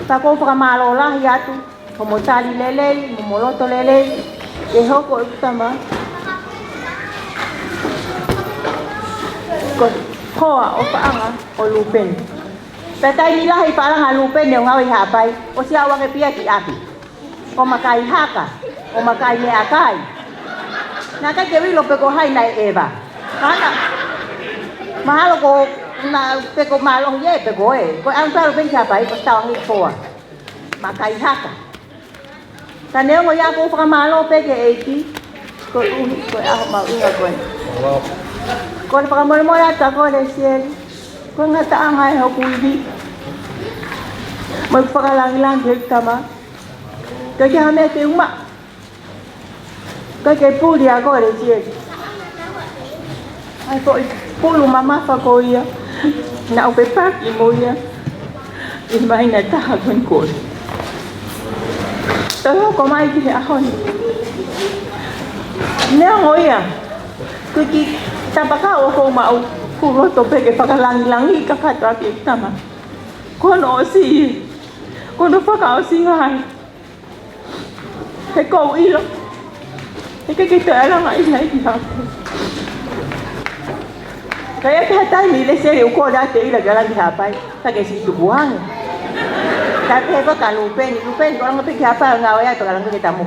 Ta ko pa malo la ya tu. Ko mo tali lele, mo lo to lele. E ho ko ta ma. Ko ho o pa anga o lu pen. Pe tai mi lai pa la lu pen ne ngau i ha pai. O si awa ke pia ki api. O makai haka. O makai me akai. Na ka ke wi lo pe ko hai nai eva. Mana mahalo ko na pe ko malo ye pe ko e ko ang taro ben siapa ko tao ni ko makai haka taneo mo ya ko pa malo pe ke 80 ko ma inga ko pa mo ya ta ko de siel ko ngata ang hai ho kundi magpakalang ke tama kaya me ke uma kaya pu dia ko de siel ai po pulu mama fa ko ia na o pepa ki mo ia i mai na ta kon ko to ko mai ki a hon ne o ia ku ki tabaka o ko ma o ku ro to pe ke pa lang i ka ka ta ki tama ko no si ko no fa ka o si ngai he ko i lo he ke ke ta la ngai nai ki ha kaya kaya ni le seri uko da te ila galang dihapai ta ke si tubuang tapi ko ka lupen ko ang pe hapa ngao ya to galang ke tamu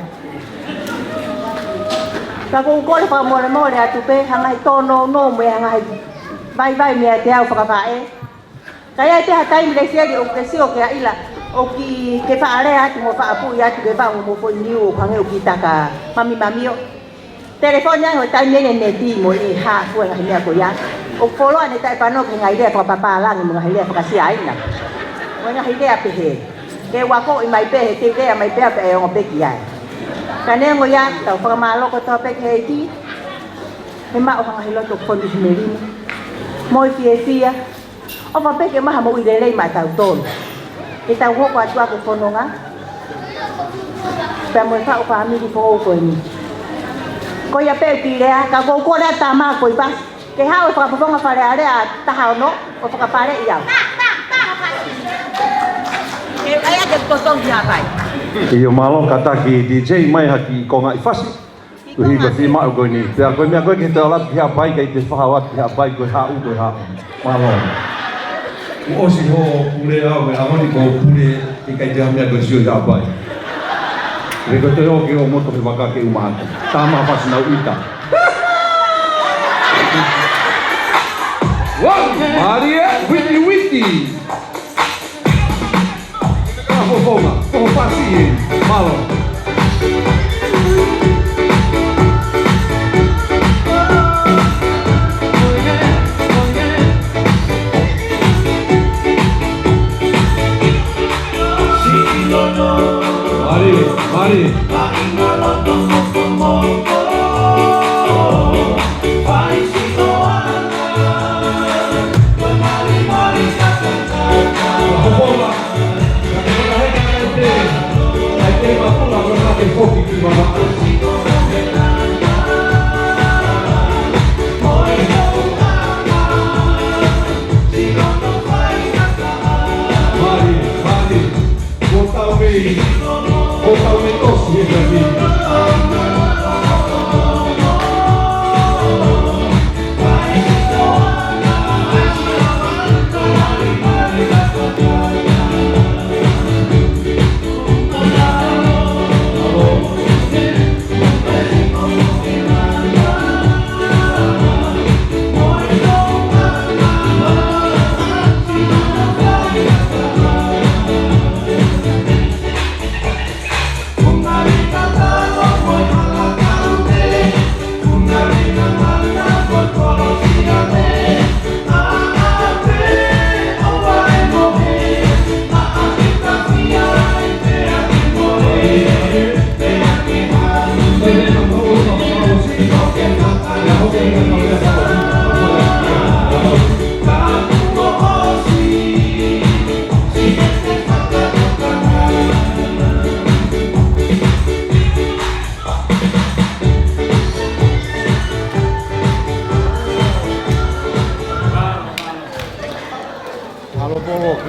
ta ko ko pa mo le atu pe hangai to no me hangai bai me te au pa pa e kaya te hatai ni le seri o ke si o ke ila o ki ke fa ale atu mo fa apu ya tu ke ba mo po ni o hangai o ki ta ka mami o telefonnya ho tai ne ti mo e ha ko ha ni ko ya o polo ane tai pano ke ngai dia pa lang mga hile pa kasi ai na wala hile ape he ke wa ko i mai pe he te dia mai pe ape o pe ki ai kane ngo ya ta pa malo ko to pe ke ti he ma o hanga hilo to ko di meri mo fia o pa pe ke ma mo i le ma ta ton e ta ho ko atwa ko fono nga pa mo fa o pa mi di fo ko ni ko ya pe ti le ka ko da ta ma ko i ba ke hao pa pa nga pare are ta hao no o pa pare ia ke kaya de kosong dia pai iyo malo kata ki DJ mai haki ko ngai fasi tu hi ba fi ma go ni ta ko mi ko ki ta lat dia pai kai te fahawat dia pai ko ha u ko ha malo o si ho pule a we amani ko pule ki kai te amia go si ya pai re ko te o ki o mo ko pe baka ke uma ta ma pas na uita Wow, Maria Witty. Vamos, vamos passi, malo. Mari.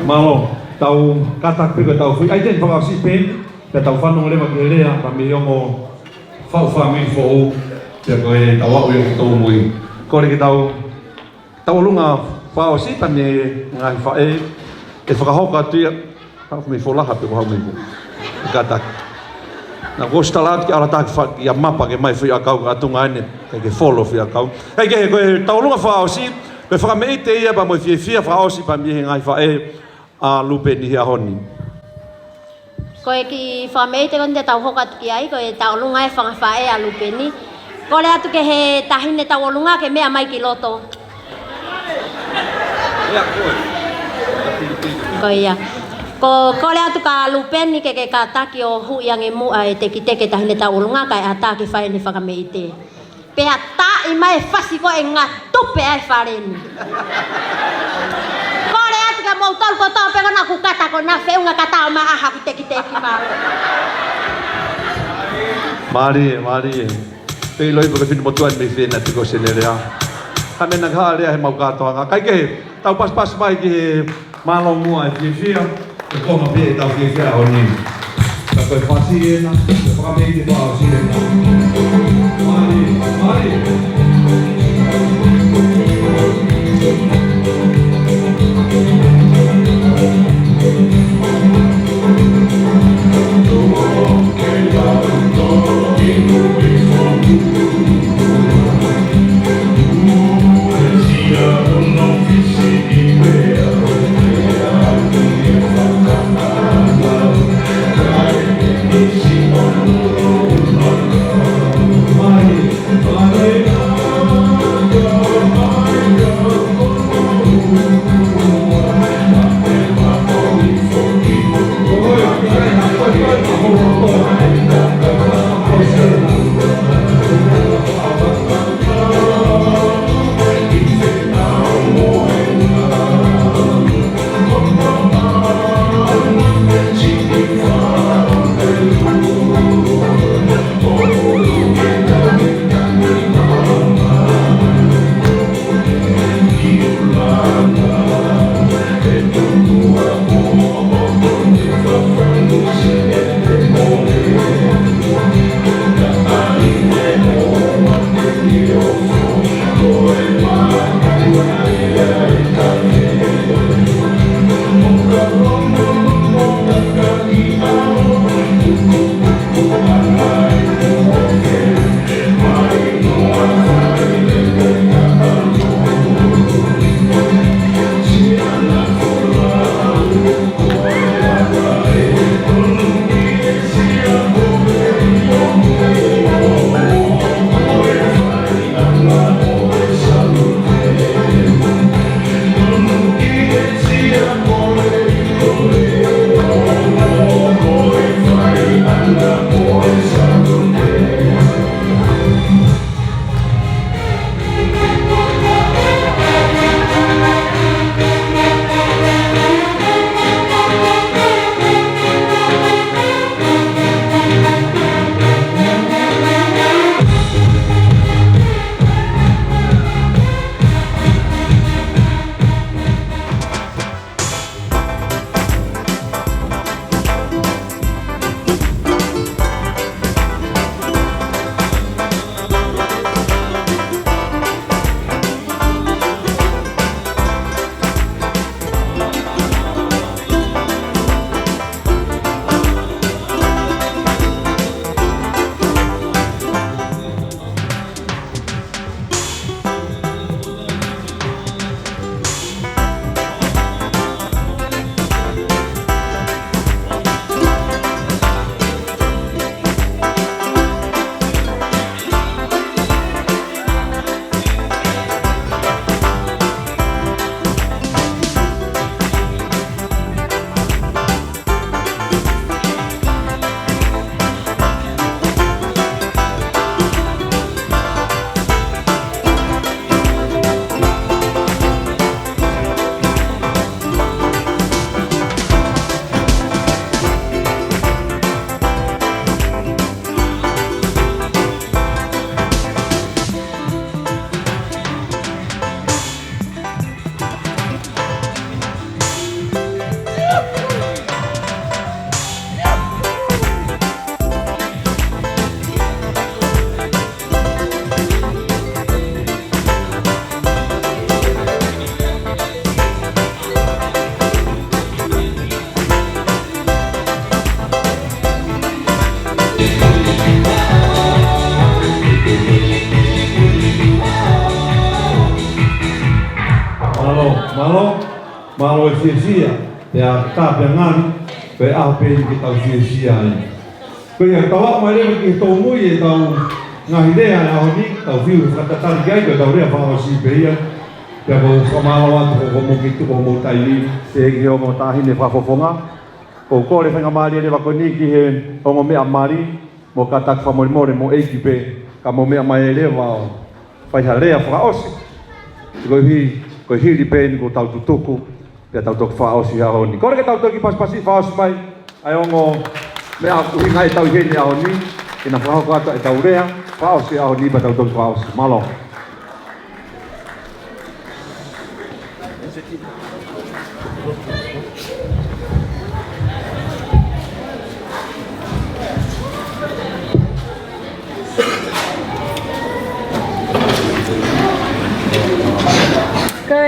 Malo tau katak pe tau fui ai ten pa si pen pe tau fano le ma kelea pa mi yomo fa mi fo pe ko e tau o yo to mui ko le tau lunga fa si pa me ngai fa e fa ho ka tia pa mi fo la ha pe ko mi katak na gostalat ki ala tak fa ya mapa ke mai fui akau ka tunga ne ke follow fi akau ai ke ko tau lunga fa si pe fa me te ia pa mo fi fa si pa mi ngai fa a lupe ni ha honi ko ki fa me te kon te tau hoka ki ai ko tau lunga e fa a lupe ni ko le atu ke he tahine tau lunga ke mea mai ki loto ya ko ia ko le atu ka lupe ni ke ka taki o hu yang e mu ai te ki te ke tahine tau lunga kai ata ki fa ni fa me ite pe ata i mai fasi ko e ngatu pe ai fa ni mau tol ko to pe na ku kata ko na fe unga kata ma aha ki te ma mari pe loi ko fin motuan me fe na te ko senelea kame na ga le he mau ka to nga kai ke tau pas mai ki malo mua e fia ko ma pe tau ki fia oni ka ko fasi na ko me ki to si na mari Mari, malo e sia ya ta pe ngani pe a pe ki tau sia ai ko ya tawa mai le ki to mu ye tau ngahi le ana honi tau viu fa ta gai ko tau le fa si pe ya ya bo kamalo wa ko mo ki tu mo tai li se ki o mo ta hi le fa fo fonga ko le fa ngamali le va ko ni ki he o mo me amari mo katak fa mo mo e ki pe ka mo me mai le va fa ha le fa os ko hi li pe ko tau tutuku pe tau tok fa os ya honi ko ke tau tok ki pas pasi fa os mai ai ongo me a ku ngai tau he ni a honi ina fa ko ta tau rea fa os ya honi ba tau tok fa os malo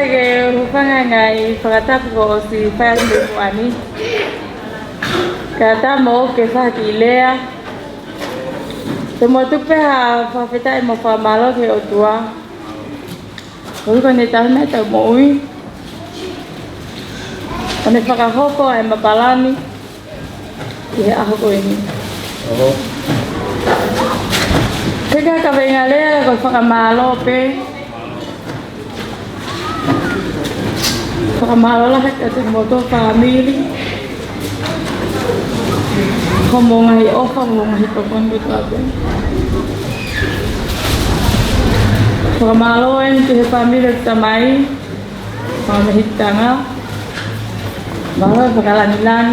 cái phương ngày phật tập của si phan được anh cả ta mô cái pha kỳ lệ từ một lúc bé hà pha phải tay một pha mà lo thì ở tua rồi còn này ta nói từ mũi còn này pha cả hộp của em mà balani thì à hộp của em cái cà phê ngày lệ còn pha mà lo pe Kamalo lahat ating moto family. Kamu ngahi kamu ngahi kapan betul. Kamalo yang ke family tamai, kamu hitanga. Malo bakalan ilan.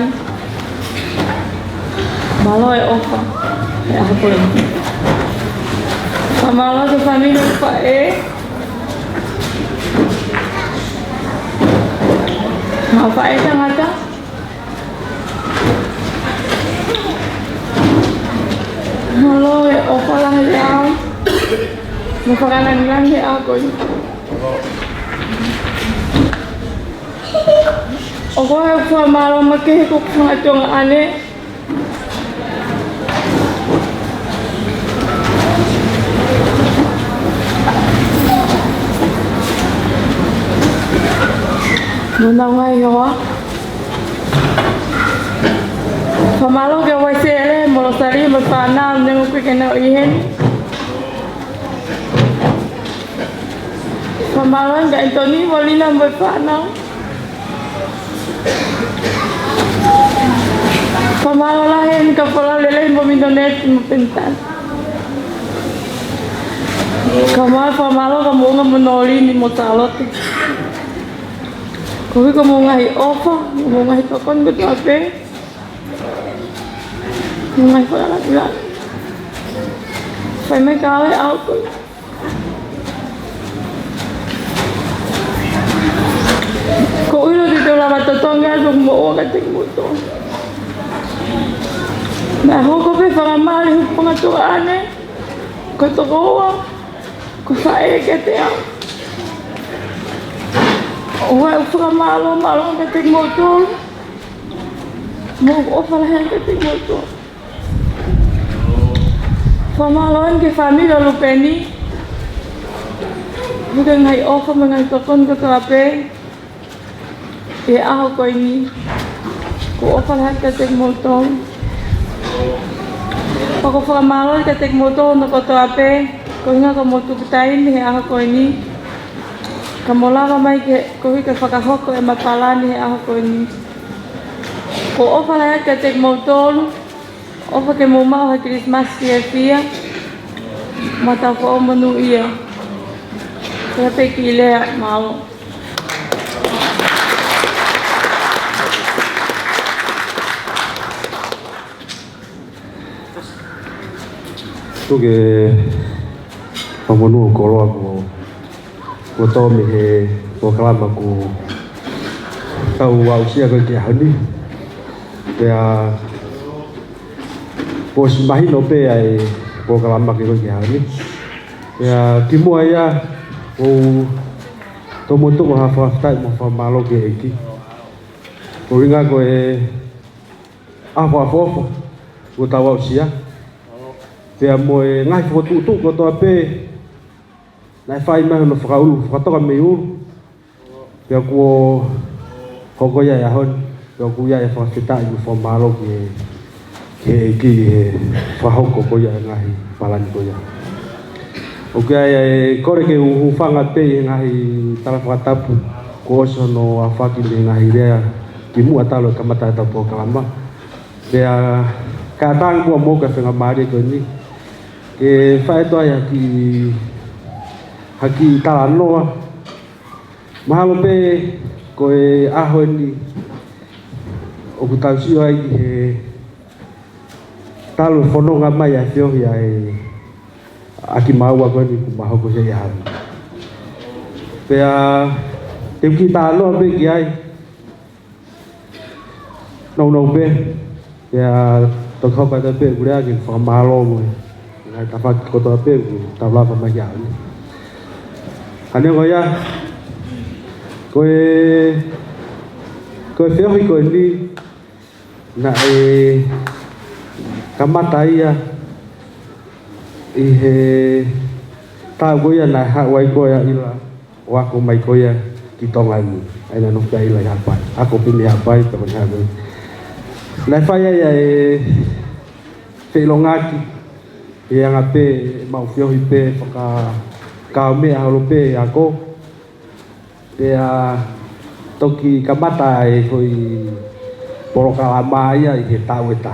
Malo ofa. Ya apa ini? Kamalo ke family pa apa itu ngata? Halo, apa lah yang? Makanan yang aku. Aku apa malam makan kok macam aneh. Nuna ngai hoa. Pamalo ke wai sele mo sari mo pana nang ku ke na ihen. Pamalo ga Antoni molina mo pana. Pamalo lahen ka pala lele mo mindonet mo pentan. Kamal pamalo ka mo noli ni mo talot. Kowe ko mau ngai ofa, mau ngai pakon betul apa? Mau ngai pada lagi. Saya mai kawe aku. Kowe lo di dalam mata tongga dong mau kating moto. Nah, aku pe faramali pengaturan ko tokoa ko sae ketea. Wah, ufa malam ketik motor, mau ufa lah ketik motor. Pemaluan ke family lalu penny, bukan ngai ufa mengai tokon ke kape. Aku ini, ku ufa lah ketik motor. Aku pemaluan ketik motor untuk kape. Kau ingat kamu tu betain aku ini. Kamu lama mai ke kohi ke fakahoko e mapalani ako ini. Ko ofa la ke tek motor, ofa ke mo mau Christmas fia. Mata ko manu ia. Kaya pe kile mau. Tu ke pamonu ko ro ko ko to me he ko kalama ko tau wa usia ko ke hani pe a pos mahi no pe ai ko kalama ke ko ke hani ya timu aya o to mo to ha fa ta mo fa malo ke iki ko ringa ko e a fa fo ko tau wa usia pe a mo e ngai fo tu ko to pe na fai mai no frau fratoka meu pe ko hoko ia ahon ko kuya e fafita i formalo ke ki fa hoko ko ia ngahi palan ko ia o ke ai kore ke u fanga pe ngahi tala fatapu ko sono afaki le ngahi rea ki mu atalo kamata ta po kalama be ka tang ko mo ka fenga mari ko ni ke fa to ya ki haki tala noa mahalo pe ko e aho ni o kutau si ai he talo fono nga mai a fio ya e aki maua ko ni ku maho ko se ya pe a te ki talo pe ki ai no pe ya to ko pa te pe gura ki fa malo mo ngai ta fa ko to pe ta la pa ma ya ni ane ko ya ko feo ko ni na kamata ia i he ta go ia na ha wai ko ia ila wa ko mai ko ia ki tonga ni ai na no ka ila ya pai ako pili ya pai to na go na fa ia fe longaki ia ngape mau feo i pe ka me a lo pe ako pe a toki kamata e koi poro kalama ia i he tau eta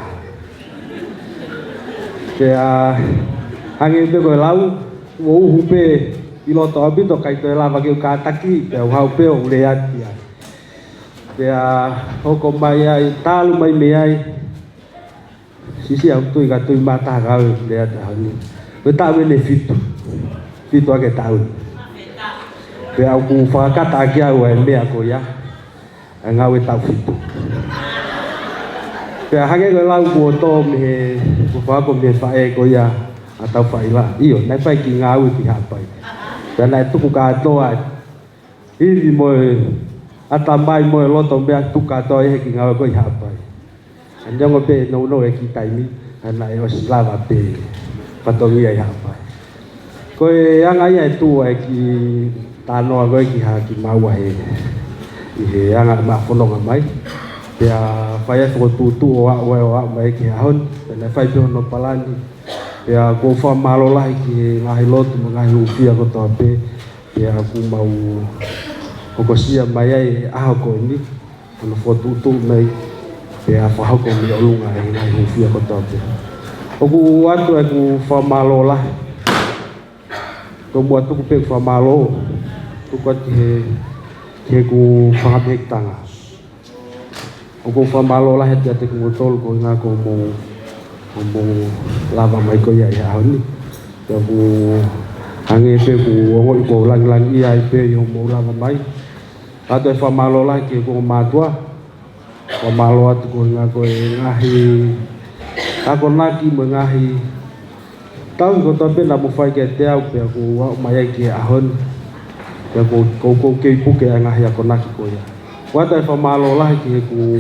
ke a hangi pe koi lau o hupe i loto abito kai to lava ke ka taki pe hau pe o le atia ke a hoko mai ai talu mai me ai sisi au tui ka tui mata ka le ata ni pe ta le fitu ake tau pe au ku fa kata ki au e me ako ya nga we tau fitu pe hage go lau ku to me ku fa ko me fa e ko ya atau fa ila io nai fa ki nga u ki ha pai pe nai tu ku ka to a i mo ata mai mo lo to me tu ka to e ki nga ko ha pai anjong pe no e ki tai mi ana e o slava pe patogia ha pai ko e anga ia tu e ki tano go ki ha ki maua e he anga ma fono mai pe a fai fo tu o mai ki hon pe na fai no palani pe a ko fa malo lai ki ngai lot mo ngai ufia ko to pe a ku mau ko sia mai ai a ko ni no fo tu mai pe a fa ko mi o lunga ngai ufia ko to pe o ku atu e ku fa malo lai to buat tu pe fa malo tu ko ke ku fa hek tanga o ko fa malo la het ya te ku tol ko nga ko mo lava mai ko ya ni to ku hange pe ku o ko lang ia pe yo mo lava mai ato fa malo la ke ko matua fa malo atu ko nga ko ngahi ako naki mo ngahi tau ko to pe na mo fa ke te au pe ku mai ke ahon ya ko ke puke nga ya konaki ko ya wata fa malo la ki ku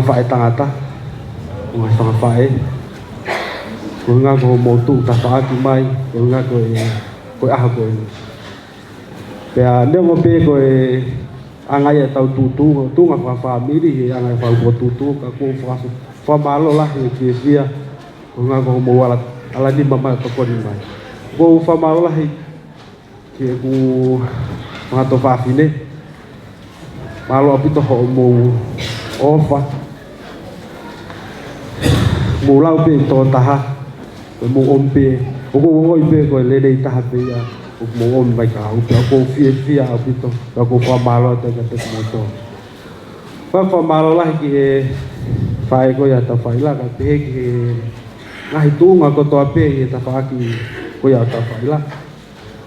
fa tangata mo fa ko nga ko mo tu ta fa ki mai ko nga ko a ko ni pe a ne mo pe ko anga ya tau tu nga fa miri anga fa ko tu ka ko fa malo la ki via ko nga ko mo ala ni mama to ko ni mai ko fa malo la ke ku mga to fa fine malo apito ho mo ofa mo lau pe to taha mo ompe o ko pe ko le dei taha pe ya mo om vai ka o ko fia apito ko fa malo te ka te mo to fa malo la ki fa ko ya ta fa ila ka pe ki ngai tu nga ko to pe ta fa ki ko ya ta fa ila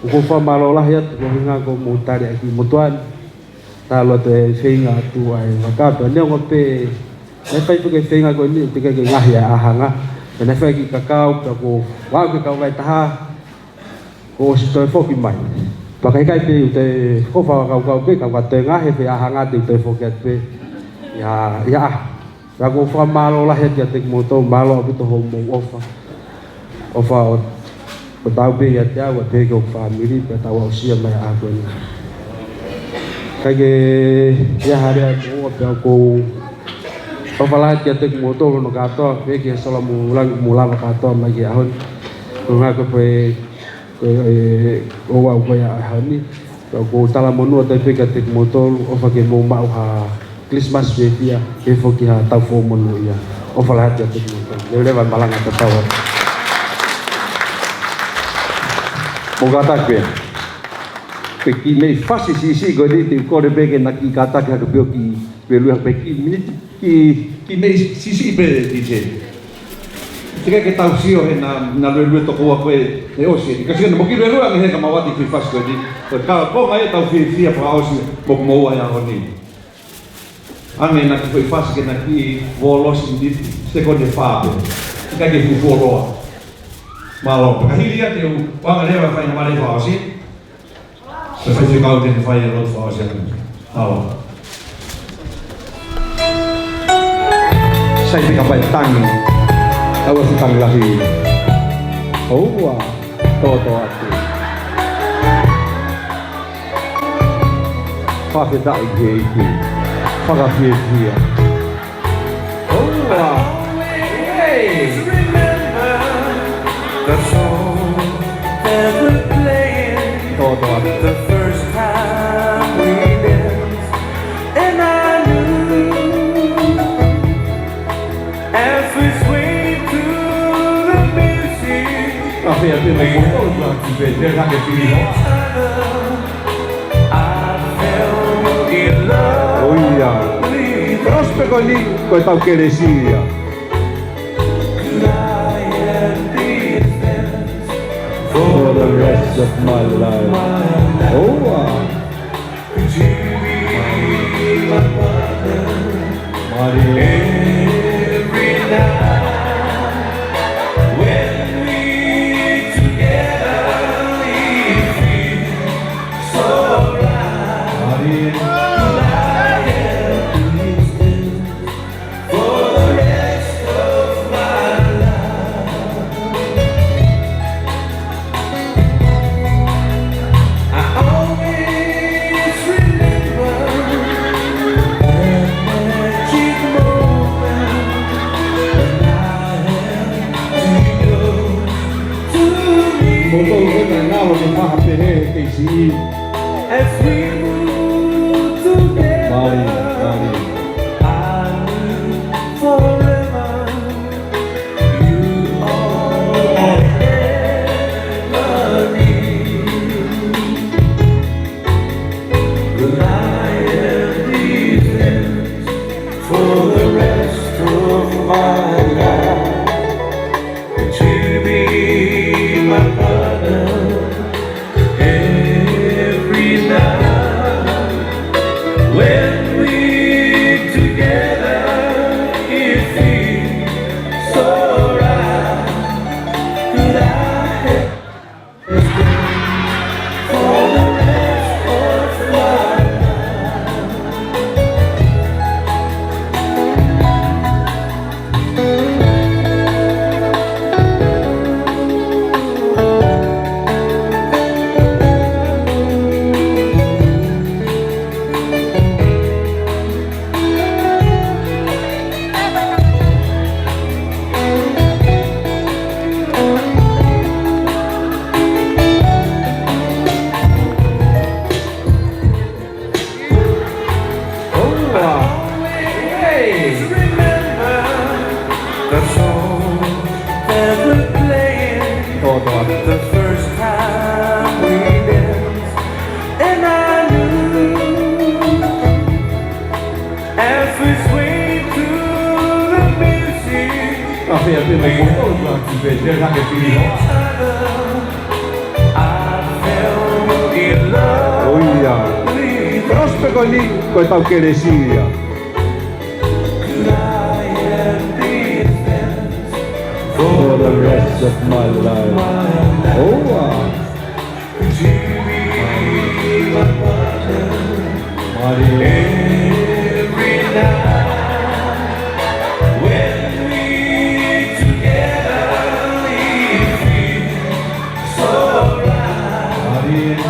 ko fa malo la ya ko nga ko mo tari aki mo tuan ta lo te feinga tu ai maka to ne ngo pe ne fai tu ke feinga ko ni te ke nga ya ahanga ne fai ki kakao ko wa ke ka vai ta ko si to fo ki mai pa kai kai pe te ko fa ka pe ka te nga he pe ahanga te fo ke pe ya ko fa malo la ya te mo to malo bi to ho mo ofa o tau pe ya te awa te ko family pe tau au sia mai a ko ni ke ya hari aku aku Pavalah dia tek motor no kato pe ke sala mula kato magi ahon nga ko pe o wa ko ya hani ko tala monu ta pe ke tek motor o fa ke mo ma ha Christmas be dia e fo ki ha ta fo monu ya o falah dia tek motor le van malang ta tawa o gata pe ki me fasi si go di ko de pe ke na ki kata ka ko ki pe lu pe ki minute ki me sisi pe dice tika ke tau sio na lu to ko ko e o si ka sino mo ki lu nge ka mawati fi fas ko di ka ko mai tau fi fi pa o si mo mo ya honi ame na ko fas ke na ki volos di seconde fa tika ke fu volo malo ka hilia te u wa ga leva fa na male fa o si se fa se ka o te fa ya lo fa o si alo saya kapal tang awas tang lahi oh wah toto ati fa fe da ge ki fa ga fi fi oh wah hey the song that we're playing toto ati the first time we danced and I knew as we sway to the music. Tapi ada yang mau buat beda lagi pilih. Oh iya. Terus pekau ni kau tahu keresi ya. For the rest of my life. Oh wow. Mari. As we move together, I live forever. You are memory. Will I have these ends for the rest of my life? Would you be my partner? When we together, it feels so right. Could I have this for the rest of my the first time we danced, and I knew as we swayed to the music. Tapi ada yang mau buat beda lagi pilih. Oh iya. Terus pekau ni kau tahu keresi ya. For the rest of my life. Oh wow. Every night when we together, it feels so right.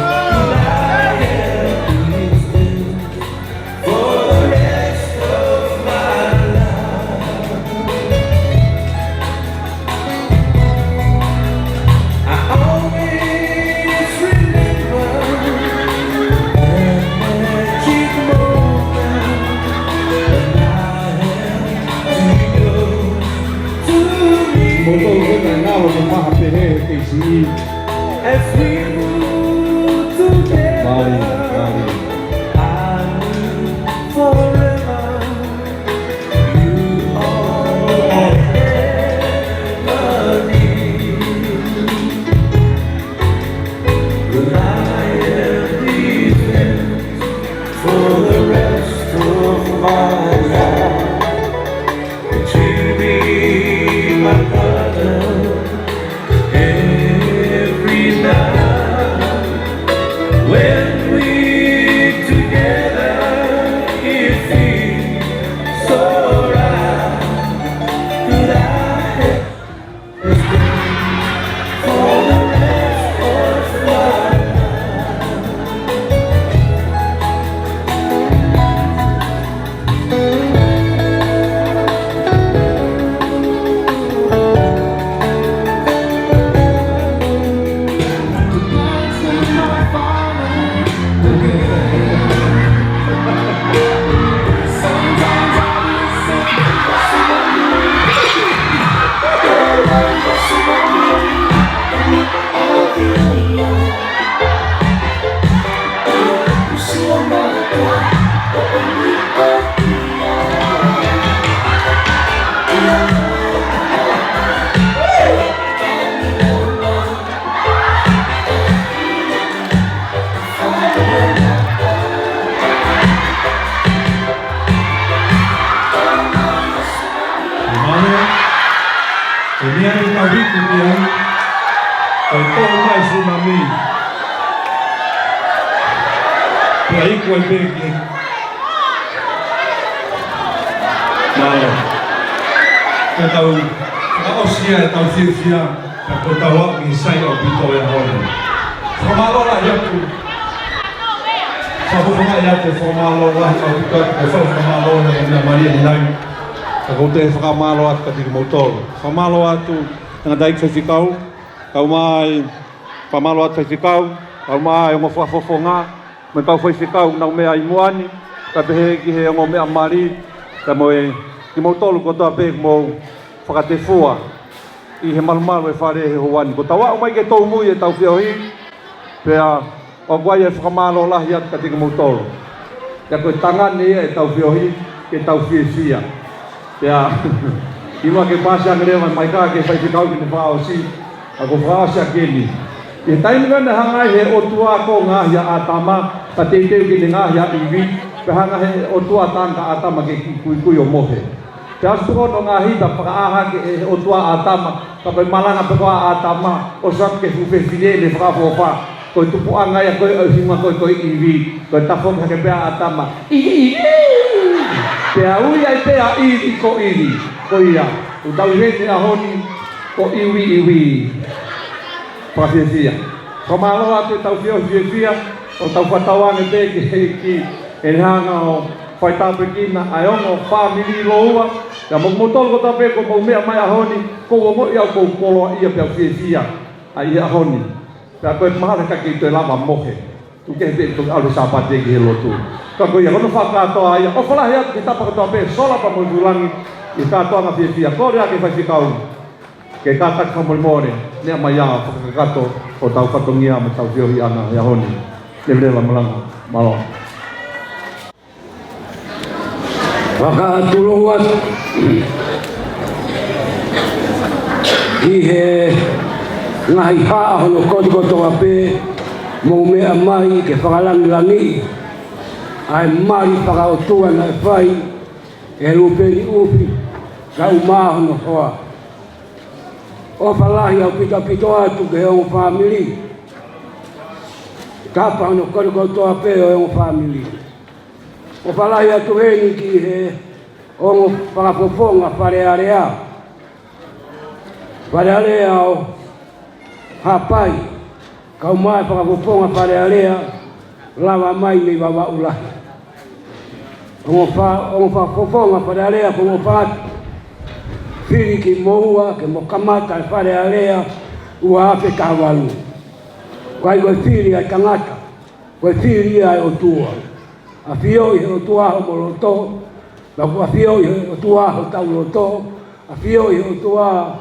Ako te whakamalo atu ka tiki mautoro. Whamalo atu nga daik whaitikau. Kau mai whamalo atu whaitikau. Kau mai o ngā me pau whaitikau nau mea imuani. Ka pehe ki he o mea mari. Ka moe ki mautoro ko toa pe mo whakatefua. I he malumalu e whare he hoani. Ko tawa o mai ke tau mui e tau whiohi. Pea o guai e whakamalo lahi atu ka tiki mautoro. Ka koe tangani e tau whiohi ke tau whiesia. Pea, ima ke pasa ngerewa mai ka ke whaitikau ki te whao si, a ko whao sia keni. I taini gana hangai he otua ko ngahia atama, ka teiteu ki te ngahia iwi, pe hanga he otua tanga atama ke kui o mohe. Te asu kono ngahita whakaaha ke otua atama, ka pai malanga pe koa atama, o sap ke fupe fide le whakafofa, koi tupu angai a koi au hima koi iwi, koi tafong hake pea atama. Pea ui ai pea iri ko iri, ko ia. U tau hene a honi ko iwi. Pafesia. Ko malo atu tau fia, o tau whatawange te ki e hanga o whaitape kina, ai ongo whamiri loua. Ka mokmotolo ko tape ko mau mea mai a honi, ko o mo ia ko koloa ia pea fia, ai a honi. Pea koe mahana ka ki te lava mohe. Tu ke pe tu alu sapate ki he lotu. Ka koe ia kono whakatoa ia. O whalahi atu ki tapa katoa pe sola pa moi vulangi i katoa ngā whiawhia. Kore ake whaitikau. Ke kātak whamorimore. Nea mai ia whakakato o tau whatongia me tau whiohi ana ia honi. Levrela malanga. Malo. Whakaaturohu atu. I he ngahi haa hono kodiko toa pe mo mea mai ke whakalangilangi. Ai mari whakaotua na e whai e rupeni upi ka umaho no hoa. O whalahi au pita pito atu ke hongo whamiri. Kapa no kodiko toa pe o hongo whamiri. O whalahi atu heni ki he hongo whakapoponga wharearea. Wharearea o hapai. Ka umai whakapoponga wharearea lava mai nei wawa ulahi. Ongo whakofonga wharearea ko mo whaatu. Whiri ki moua ke mo kamata e wharearea ua ape kawalu. Kai koe whiri ai tangata, koe whiri ai o tua. A whio i he o tua ho moroto, a whio i he o tua ho tauloto, a whio i he o tua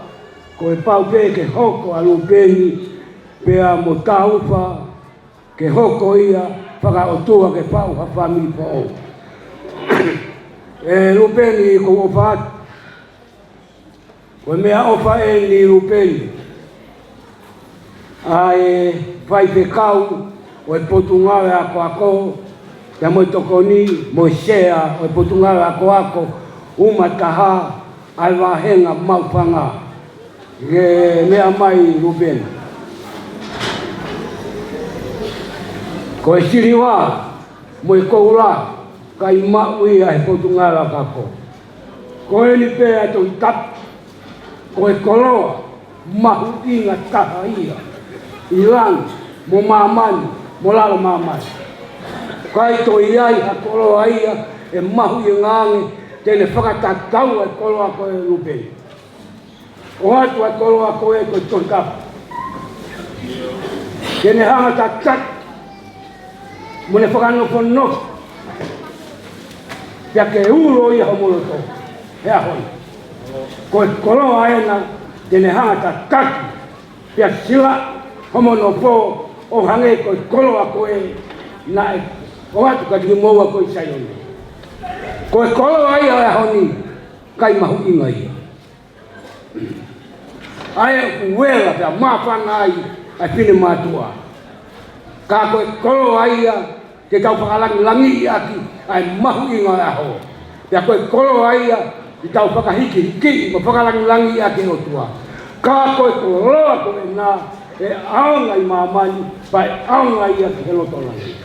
koe pau pe ke hoko a lupeni pea mo taufa ke hoko ia whaka o tua ke pau ha whamiri po o. E rupeni ko o whaatu. Koe mea ofa e ni rupeni. A e whai pe kau o e potu ngawe a ko ako Ia mo tokoni mo sea o potungala ako uma taha ai wahenga maupanga ge mea mai Ruben. Ko siriwa mo koula kai maui ai potungala kako. Ko ni pe ato tap ko koloa mahu inga taha ia. Ilang mo maman mo lalo maman. Kai to iai ha kolo ia e mahu i ngange tene whakatatau e kolo ako e Ruben. O atu e kolo ako e ko tonkap. Tene hanga tatat mune whakanofo pia ke ulo i homolo to. Hea hoi. Ko e kolo aena tene hanga tatat pia sila homonofo o hange ko e kolo ako e na e o atu ka tiki moua ko i sayone. Ko e kolo ai o e honi kai mahu inga ia. Ai e uwela pia mawhanga ai ai pine matua. Ka ko e kolo ai ia ke tau whakalangi langi i aki ai mahu inga e aho. Pia ko e kolo ai ia ke tau whakahiki hiki ma whakalangi langi i aki o tua. Ka ko e koloa ko e nā e aonga i mamani pai aonga ia ki helotolangi.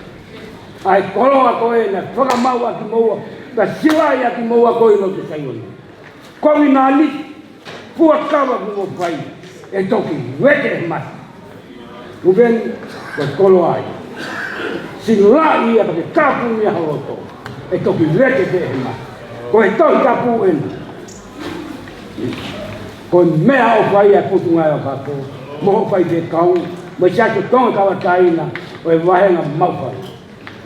Ai koloa ko e na whakamau aki moua, ta silai aki moua ko i no te sayoni. Kowi nā li, pua kawa ku mo pai, e toki weke e mati. Ruben, ko koloa ai. Silai ia pake kapu ni haloto, e toki weke te e mati. Ko e toki kapu ena. Ko mea o pai a putungai o kako, moho pai te kau, mai siato tonga kawa taina, o e wahenga maupai.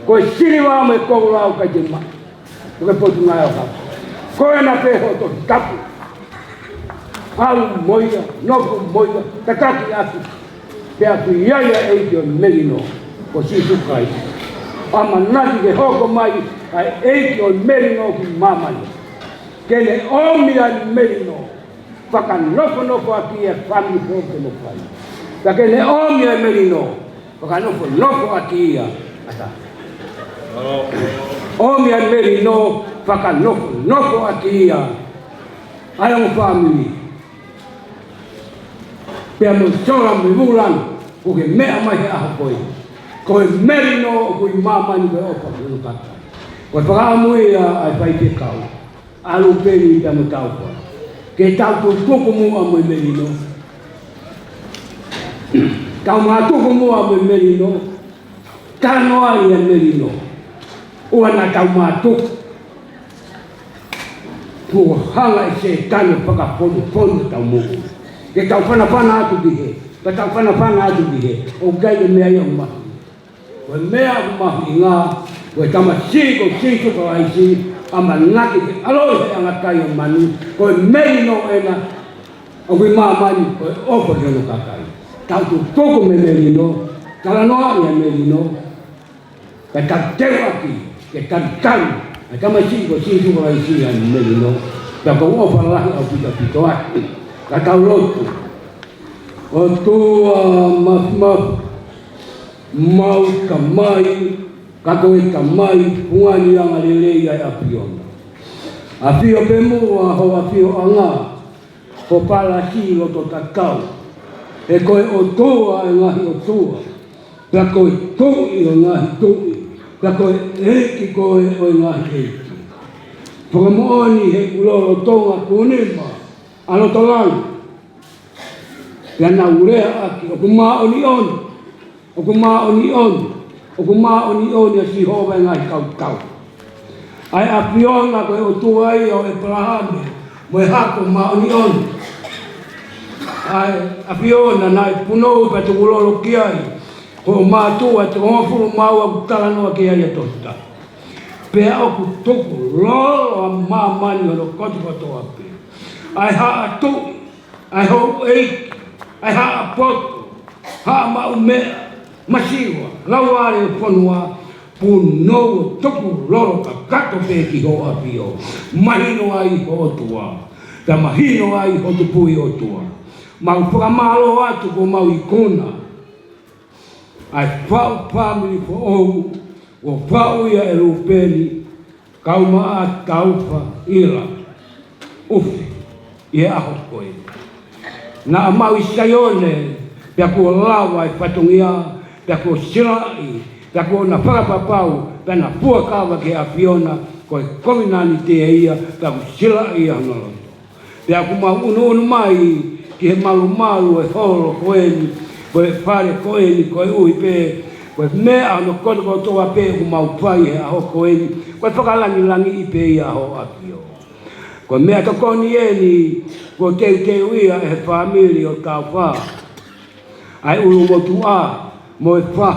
Ko e siriwa me koula o ka jema. Ko e potu ngai o ka. Ko e na peho to tapu. Alu moia, nofu moia, takaki atu. Pe atu iaia e ki o melino. Ko si tukai. Ama nati ke hoko mai, ai e ki o melino ki mamani. Kene omia melino. Whaka nofo aki e whami hoke mo pai. Ka kene omia melino. Whaka nofo aki ia. Ata. O mea meri no whakanoko aki ia. Ai o family. Pea mo sora me mulan o ke mea mai he aha koi. Ko e meri no o kui mamani koe opa kunu kata. Ko e whakaamui ai pai te kau. Alu peri pea mo tau koa. Ke tau tu tuku mua mo i meri no. Tau maa tuku mua mo i meri no. Tanoa i a meri no. Ua na tau mātuk. Pua hanga e se tano whakapono tau moku. Ke tau whanawhana atu dihe. Ka tau whanawhana atu dihe. O gai e mea iau mahi. Koe mea mahi ngā. Koe tama siko ka aisi. Ama ngaki ke aloi he angakai o manu. Koe meri no ena. O kui mamani koe opa keno kakai. Tau tu toko me meri no. Tala noa ia meri no. Ka tau teu aki. Ke tantang, ai kama siko ka isi an melino, ka ko ofa lahi au pito aki, ka tau lotu. O tua mau kamai, ka koe kamai, huani anga lelei ai apiona. Apio pemua ho apio anga, ko pala si loto takau. E koe o tua e ngahi o tua, ka koe tui o ngahi tui. Ka koe eki koe o ngahi eki. Whakamoani he uloro tonga kunima. Ano tolang. Pia na urea aki. O kumaa oni oni. O kumaa oni oni. O kumaa oni oni a si hova ngahi kau kau. Ai apiona koe o tuai o e prahame. Mo e hako maa oni oni. Ai apiona na e punou pa tu uloro kiai. Ko mātua te ngofuru maua kutala noa ke aia tota. Pea oku tuku lolo a mamani o no koti koto api. Ai haa tu, ai hou eiki, ai haa poto, haa mau mea, masiwa, lauare o ponua, punou tuku lolo ka kato peki ho api o. Mahino ai ho tua, ka mahino ai ho tupui o tua. Mau whakamalo atu ko mau ikuna. Ai whau family for all, o pau ia e rupeni kauma taufa ila ufi ia aho koe na mau isaione pia ko lawa e patungia pia ko silai pia ko na whakapapau pia na pua kawa ke afiona koe kominani te ia pia ko silai anolo pia ko mau unu mai ki he malu e holo koeni koe pare koeni koe ui pe koe mea no kodoko toa pe ku mau pai he aho koeni koe whakalangi i pe ia aho apio koe mea tokoni eni ko teu ia e famili o tau wha ai uru motu a mo e wha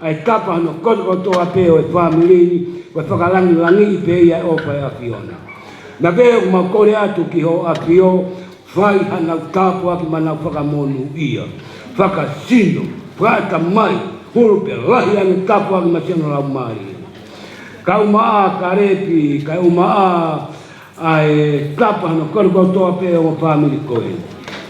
ai tapa no kodoko toa pe o e famili koe whakalangi i pe ia o pai afiona na pe ku mau kore atu ki ho apio whai hana tāpua ki mana whakamonu ia. Whakasino, whaata mai, huru pe lahi ane tāpua ki masino lau mai. Kau maa karepi, kau maa ai tāpua hana korokotoa pe o whamiri koe.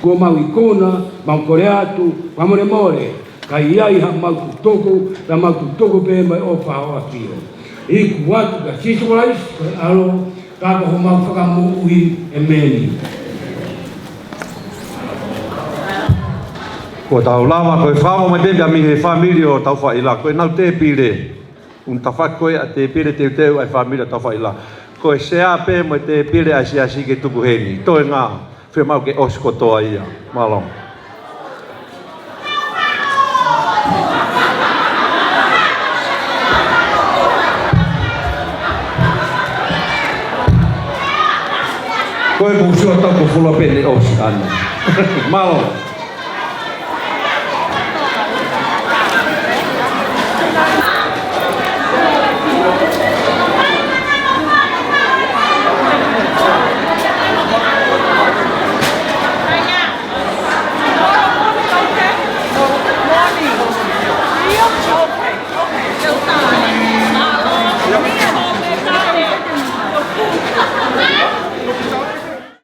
Kua mau ikona, mau kore atu, whamore more, kai iai ha mau tutoku, la mau tutoku pe mai o whaoa fio. Iku watu ka sisurais, koe alo, tāpua ho mau whakamu ui e meni. Ko tau lama koe whamo mai bebe a mi he whamiri o tau whaila. Koe nau te pire. Un ta whakoe a te pire teu ai whamiri o tau whaila. Koe sea pe mo te pire a si ke tuku heni. Toi ngā whia mau ke osko toa ia. Malong. Koe musua tau ko fula pene osi ana. Malong.